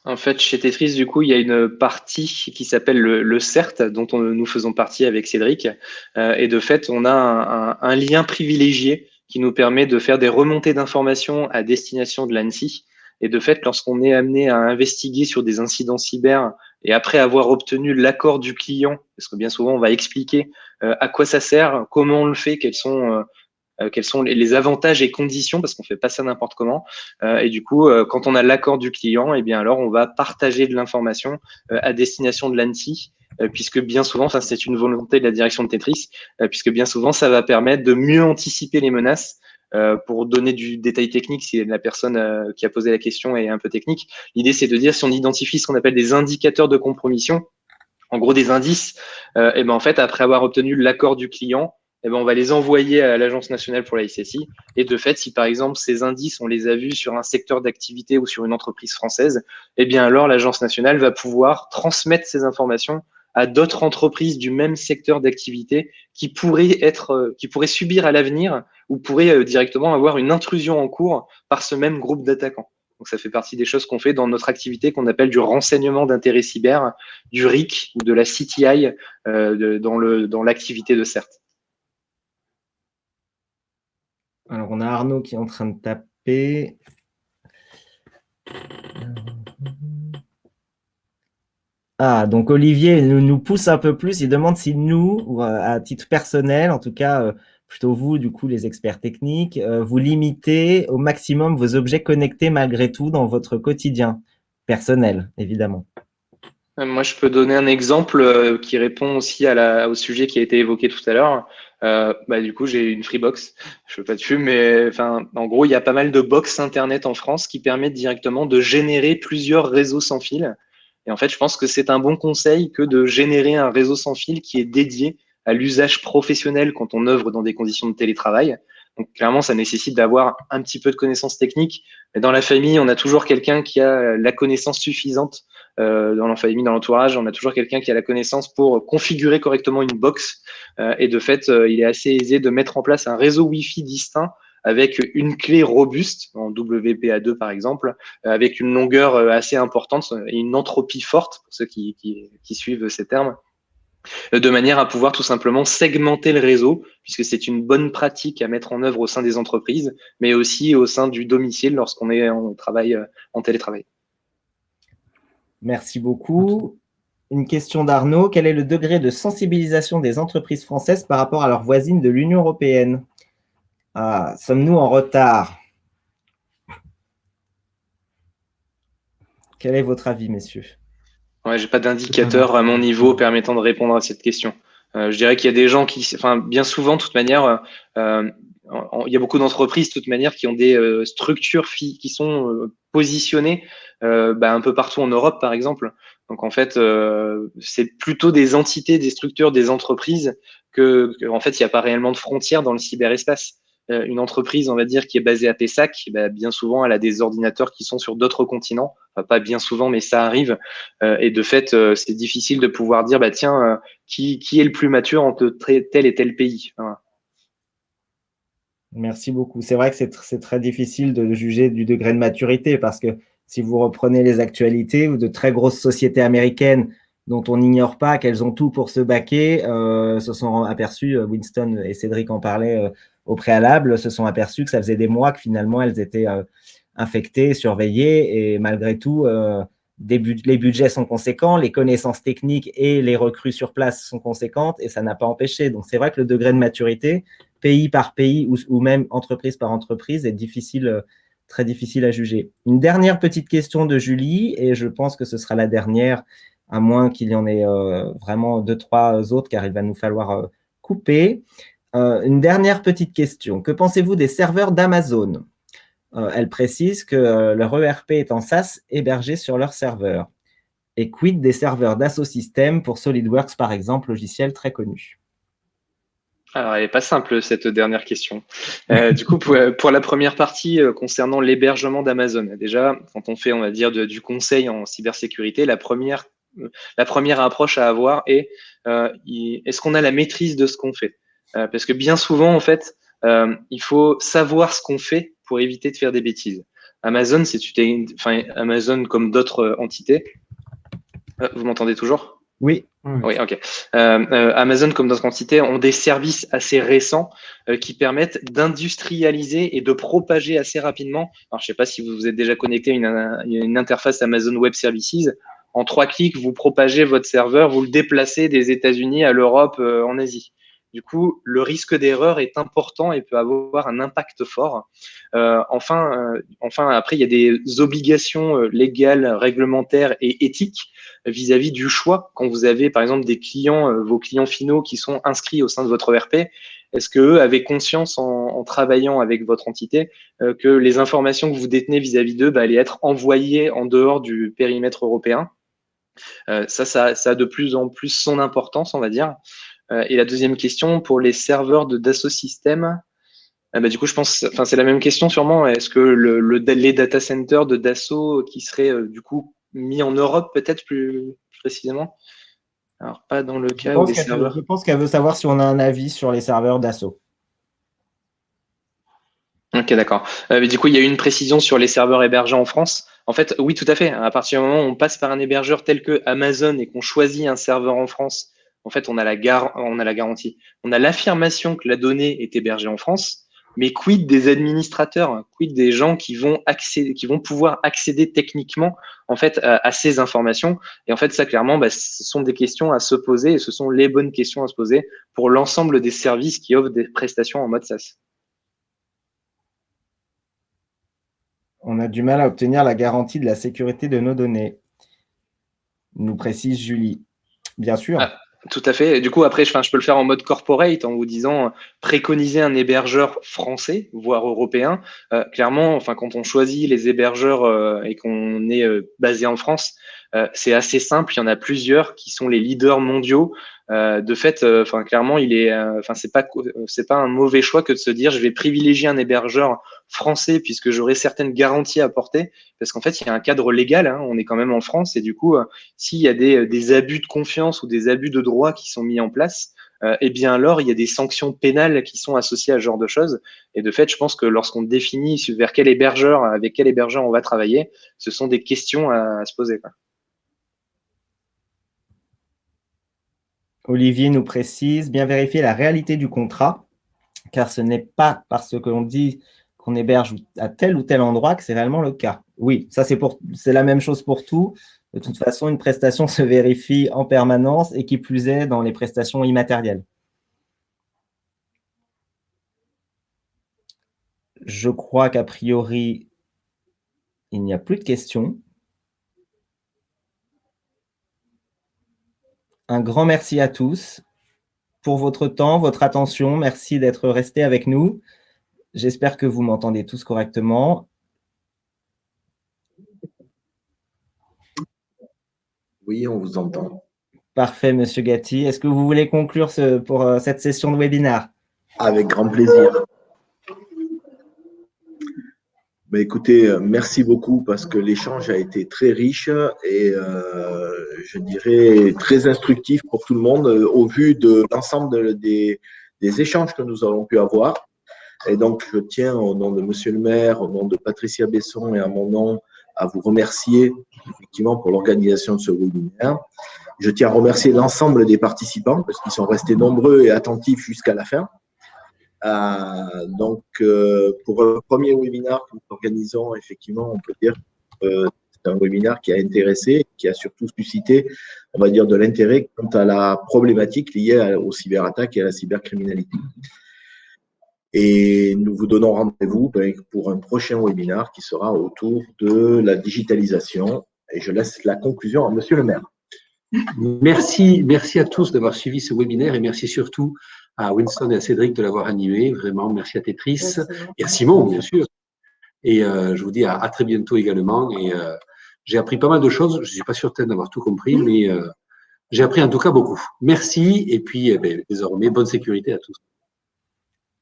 En fait, chez Tetris, du coup, il y a une partie qui s'appelle le CERT, dont nous faisons partie avec Cédric. Et de fait, on a un lien privilégié qui nous permet de faire des remontées d'informations à destination de l'ANSSI. Et de fait, lorsqu'on est amené à investiguer sur des incidents cyber et après avoir obtenu l'accord du client, parce que bien souvent, on va expliquer à quoi ça sert, comment on le fait, quels sont les avantages et conditions, parce qu'on fait pas ça n'importe comment. Et du coup, quand on a l'accord du client, eh bien alors on va partager de l'information à destination de l'ANSSI, puisque bien souvent, enfin c'est une volonté de la direction de Tetris, puisque bien souvent ça va permettre de mieux anticiper les menaces. Pour donner du détail technique, si la personne qui a posé la question est un peu technique, l'idée c'est de dire si on identifie ce qu'on appelle des indicateurs de compromission, en gros des indices, et ben en fait après avoir obtenu l'accord du client, eh ben, on va les envoyer à l'Agence nationale pour la SSI. Et de fait, si par exemple ces indices, on les a vus sur un secteur d'activité ou sur une entreprise française, eh bien alors l'Agence nationale va pouvoir transmettre ces informations à d'autres entreprises du même secteur d'activité qui pourraient subir à l'avenir ou pourraient directement avoir une intrusion en cours par ce même groupe d'attaquants. Donc ça fait partie des choses qu'on fait dans notre activité qu'on appelle du renseignement d'intérêt cyber, du RIC ou de la CTI dans l'activité de CERT. Alors, on a Arnaud qui est en train de taper. Ah, donc Olivier nous pousse un peu plus. Il demande si nous, à titre personnel, en tout cas, plutôt vous, du coup, les experts techniques, vous limitez au maximum vos objets connectés malgré tout dans votre quotidien personnel, évidemment. Moi, je peux donner un exemple qui répond aussi au sujet qui a été évoqué tout à l'heure. Du coup, j'ai une Freebox. Je ne veux pas dessus, mais enfin, en gros, il y a pas mal de box Internet en France qui permettent directement de générer plusieurs réseaux sans fil. Et en fait, je pense que c'est un bon conseil que de générer un réseau sans fil qui est dédié à l'usage professionnel quand on œuvre dans des conditions de télétravail. Donc, clairement, ça nécessite d'avoir un petit peu de connaissances techniques. Mais dans la famille, on a toujours quelqu'un qui a la connaissance suffisante. Dans la famille, dans l'entourage, on a toujours quelqu'un qui a la connaissance pour configurer correctement une box. Et de fait, il est assez aisé de mettre en place un réseau Wi-Fi distinct avec une clé robuste, en WPA2 par exemple, avec une longueur assez importante et une entropie forte, pour ceux qui suivent ces termes, de manière à pouvoir tout simplement segmenter le réseau, puisque c'est une bonne pratique à mettre en œuvre au sein des entreprises, mais aussi au sein du domicile lorsqu'on est en télétravail. Merci beaucoup. Une question d'Arnaud. Quel est le degré de sensibilisation des entreprises françaises par rapport à leurs voisines de l'Union européenne? Sommes-nous en retard? Quel est votre avis, messieurs? Ouais, j'ai pas d'indicateur à mon niveau permettant de répondre à cette question. Je dirais qu'il y a des gens qui, bien souvent, de toute manière, il y a beaucoup d'entreprises, de toute manière, qui ont des structures qui sont positionnées un peu partout en Europe, par exemple. Donc, en fait, c'est plutôt des entités, des structures, des entreprises en fait, il n'y a pas réellement de frontières dans le cyberespace. Une entreprise, on va dire, qui est basée à Pessac, bien souvent, elle a des ordinateurs qui sont sur d'autres continents. Enfin, pas bien souvent, mais ça arrive. Et de fait, c'est difficile de pouvoir dire, tiens, qui est le plus mature entre tel et tel pays. Voilà. Merci beaucoup. C'est vrai que c'est très difficile de juger du degré de maturité parce que si vous reprenez les actualités ou de très grosses sociétés américaines dont on n'ignore pas qu'elles ont tout pour se baquer, se sont aperçus, Winston et Cédric en parlaient au préalable, se sont aperçus que ça faisait des mois que finalement elles étaient infectées, surveillées et malgré tout, les budgets sont conséquents, les connaissances techniques et les recrues sur place sont conséquentes et ça n'a pas empêché. Donc, c'est vrai que le degré de maturité, pays par pays ou même entreprise par entreprise, est très difficile à juger. Une dernière petite question de Julie, et je pense que ce sera la dernière, à moins qu'il y en ait vraiment 2-3 autres, car il va nous falloir couper. Une dernière petite question. Que pensez-vous des serveurs d'Amazon ? Elle précise que leur ERP est en SaaS hébergé sur leur serveur. Et quid des serveurs Dassault Systèmes pour SolidWorks, par exemple, logiciel très connu? Alors, elle n'est pas simple, cette dernière question. Du coup, pour la première partie concernant l'hébergement d'Amazon, déjà, quand on fait, on va dire, du conseil en cybersécurité, la première approche à avoir est est-ce qu'on a la maîtrise de ce qu'on fait? Parce que bien souvent, en fait, il faut savoir ce qu'on fait pour éviter de faire des bêtises. Amazon, Amazon comme d'autres entités. Vous m'entendez toujours? Oui. Oui, ok. Amazon, comme d'autres entités, ont des services assez récents qui permettent d'industrialiser et de propager assez rapidement. Alors, je ne sais pas si vous vous êtes déjà connecté à une interface Amazon Web Services. En 3 clics, vous propagez votre serveur, vous le déplacez des États-Unis à l'Europe, en Asie. Du coup, le risque d'erreur est important et peut avoir un impact fort. Enfin, après, il y a des obligations légales, réglementaires et éthiques vis-à-vis du choix. Quand vous avez, par exemple, des clients, vos clients finaux qui sont inscrits au sein de votre ERP, est-ce qu'eux avaient conscience en travaillant avec votre entité que les informations que vous détenez vis-à-vis d'eux allaient être envoyées en dehors du périmètre européen? Ça a de plus en plus son importance, on va dire. Et la deuxième question, pour les serveurs de Dassault Systèmes, du coup, je pense, c'est la même question sûrement. Est-ce que les data centers de Dassault qui seraient du coup mis en Europe, peut-être plus précisément? Alors, pas dans le cas où les serveurs. Je pense qu'elle veut savoir si on a un avis sur les serveurs Dassault. Ok, d'accord. Du coup, il y a eu une précision sur les serveurs hébergés en France. En fait, oui, tout à fait. À partir du moment où on passe par un hébergeur tel que Amazon et qu'on choisit un serveur en France, en fait, on a la garantie. On a l'affirmation que la donnée est hébergée en France, mais quid des administrateurs, quid des gens qui vont pouvoir accéder techniquement en fait à ces informations. Et en fait, ça clairement, ce sont des questions à se poser et ce sont les bonnes questions à se poser pour l'ensemble des services qui offrent des prestations en mode SaaS. On a du mal à obtenir la garantie de la sécurité de nos données, nous précise Julie. Bien sûr. Tout à fait. Et du coup, après, je peux le faire en mode corporate en vous disant préconiser un hébergeur français, voire européen. Clairement, quand on choisit les hébergeurs et qu'on est basé en France, c'est assez simple. Il y en a plusieurs qui sont les leaders mondiaux. De fait, clairement, c'est pas un mauvais choix que de se dire je vais privilégier un hébergeur français puisque j'aurai certaines garanties à apporter. Parce qu'en fait, il y a un cadre légal. On est quand même en France et du coup, s'il y a des abus de confiance ou des abus de droit qui sont mis en place, eh bien alors il y a des sanctions pénales qui sont associées à ce genre de choses. Et de fait, je pense que lorsqu'on définit vers quel hébergeur, avec quel hébergeur on va travailler, ce sont des questions à se poser, quoi. Olivier nous précise, bien vérifier la réalité du contrat, car ce n'est pas parce que l'on dit qu'on héberge à tel ou tel endroit que c'est réellement le cas. Oui, ça c'est la même chose pour tout. De toute façon, une prestation se vérifie en permanence et qui plus est dans les prestations immatérielles. Je crois qu'a priori, il n'y a plus de questions. Un grand merci à tous pour votre temps, votre attention. Merci d'être restés avec nous. J'espère que vous m'entendez tous correctement. Oui, on vous entend. Parfait, Monsieur Gatti. Est-ce que vous voulez conclure pour cette session de webinaire? Avec grand plaisir. Ben écoutez, merci beaucoup parce que l'échange a été très riche et je dirais très instructif pour tout le monde au vu de l'ensemble des échanges que nous avons pu avoir. Et donc, je tiens au nom de Monsieur le maire, au nom de Patricia Besson et à mon nom à vous remercier effectivement pour l'organisation de ce webinaire. Je tiens à remercier l'ensemble des participants parce qu'ils sont restés nombreux et attentifs jusqu'à la fin. Pour le premier webinaire que nous organisons, effectivement, on peut dire que c'est un webinaire qui a intéressé, qui a surtout suscité, on va dire, de l'intérêt quant à la problématique liée aux cyberattaques et à la cybercriminalité. Et nous vous donnons rendez-vous pour un prochain webinaire qui sera autour de la digitalisation. Et je laisse la conclusion à Monsieur le maire. Merci à tous d'avoir suivi ce webinaire et merci surtout à Winston et à Cédric de l'avoir animé. Vraiment, merci à Tetris et à Simon, bien sûr. Et je vous dis à très bientôt également. Et j'ai appris pas mal de choses. Je ne suis pas certain d'avoir tout compris, mais j'ai appris en tout cas beaucoup. Merci et puis désormais, bonne sécurité à tous.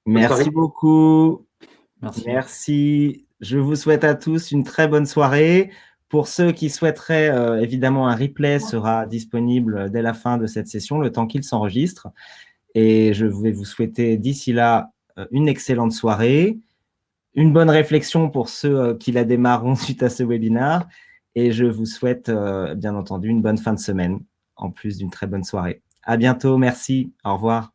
Merci beaucoup. Merci. Merci. Je vous souhaite à tous une très bonne soirée. Pour ceux qui souhaiteraient, évidemment, un replay sera disponible dès la fin de cette session, le temps qu'il s'enregistre. Et je vais vous souhaiter d'ici là une excellente soirée, une bonne réflexion pour ceux qui la démarreront suite à ce webinaire. Et je vous souhaite, bien entendu, une bonne fin de semaine, en plus d'une très bonne soirée. À bientôt. Merci. Au revoir.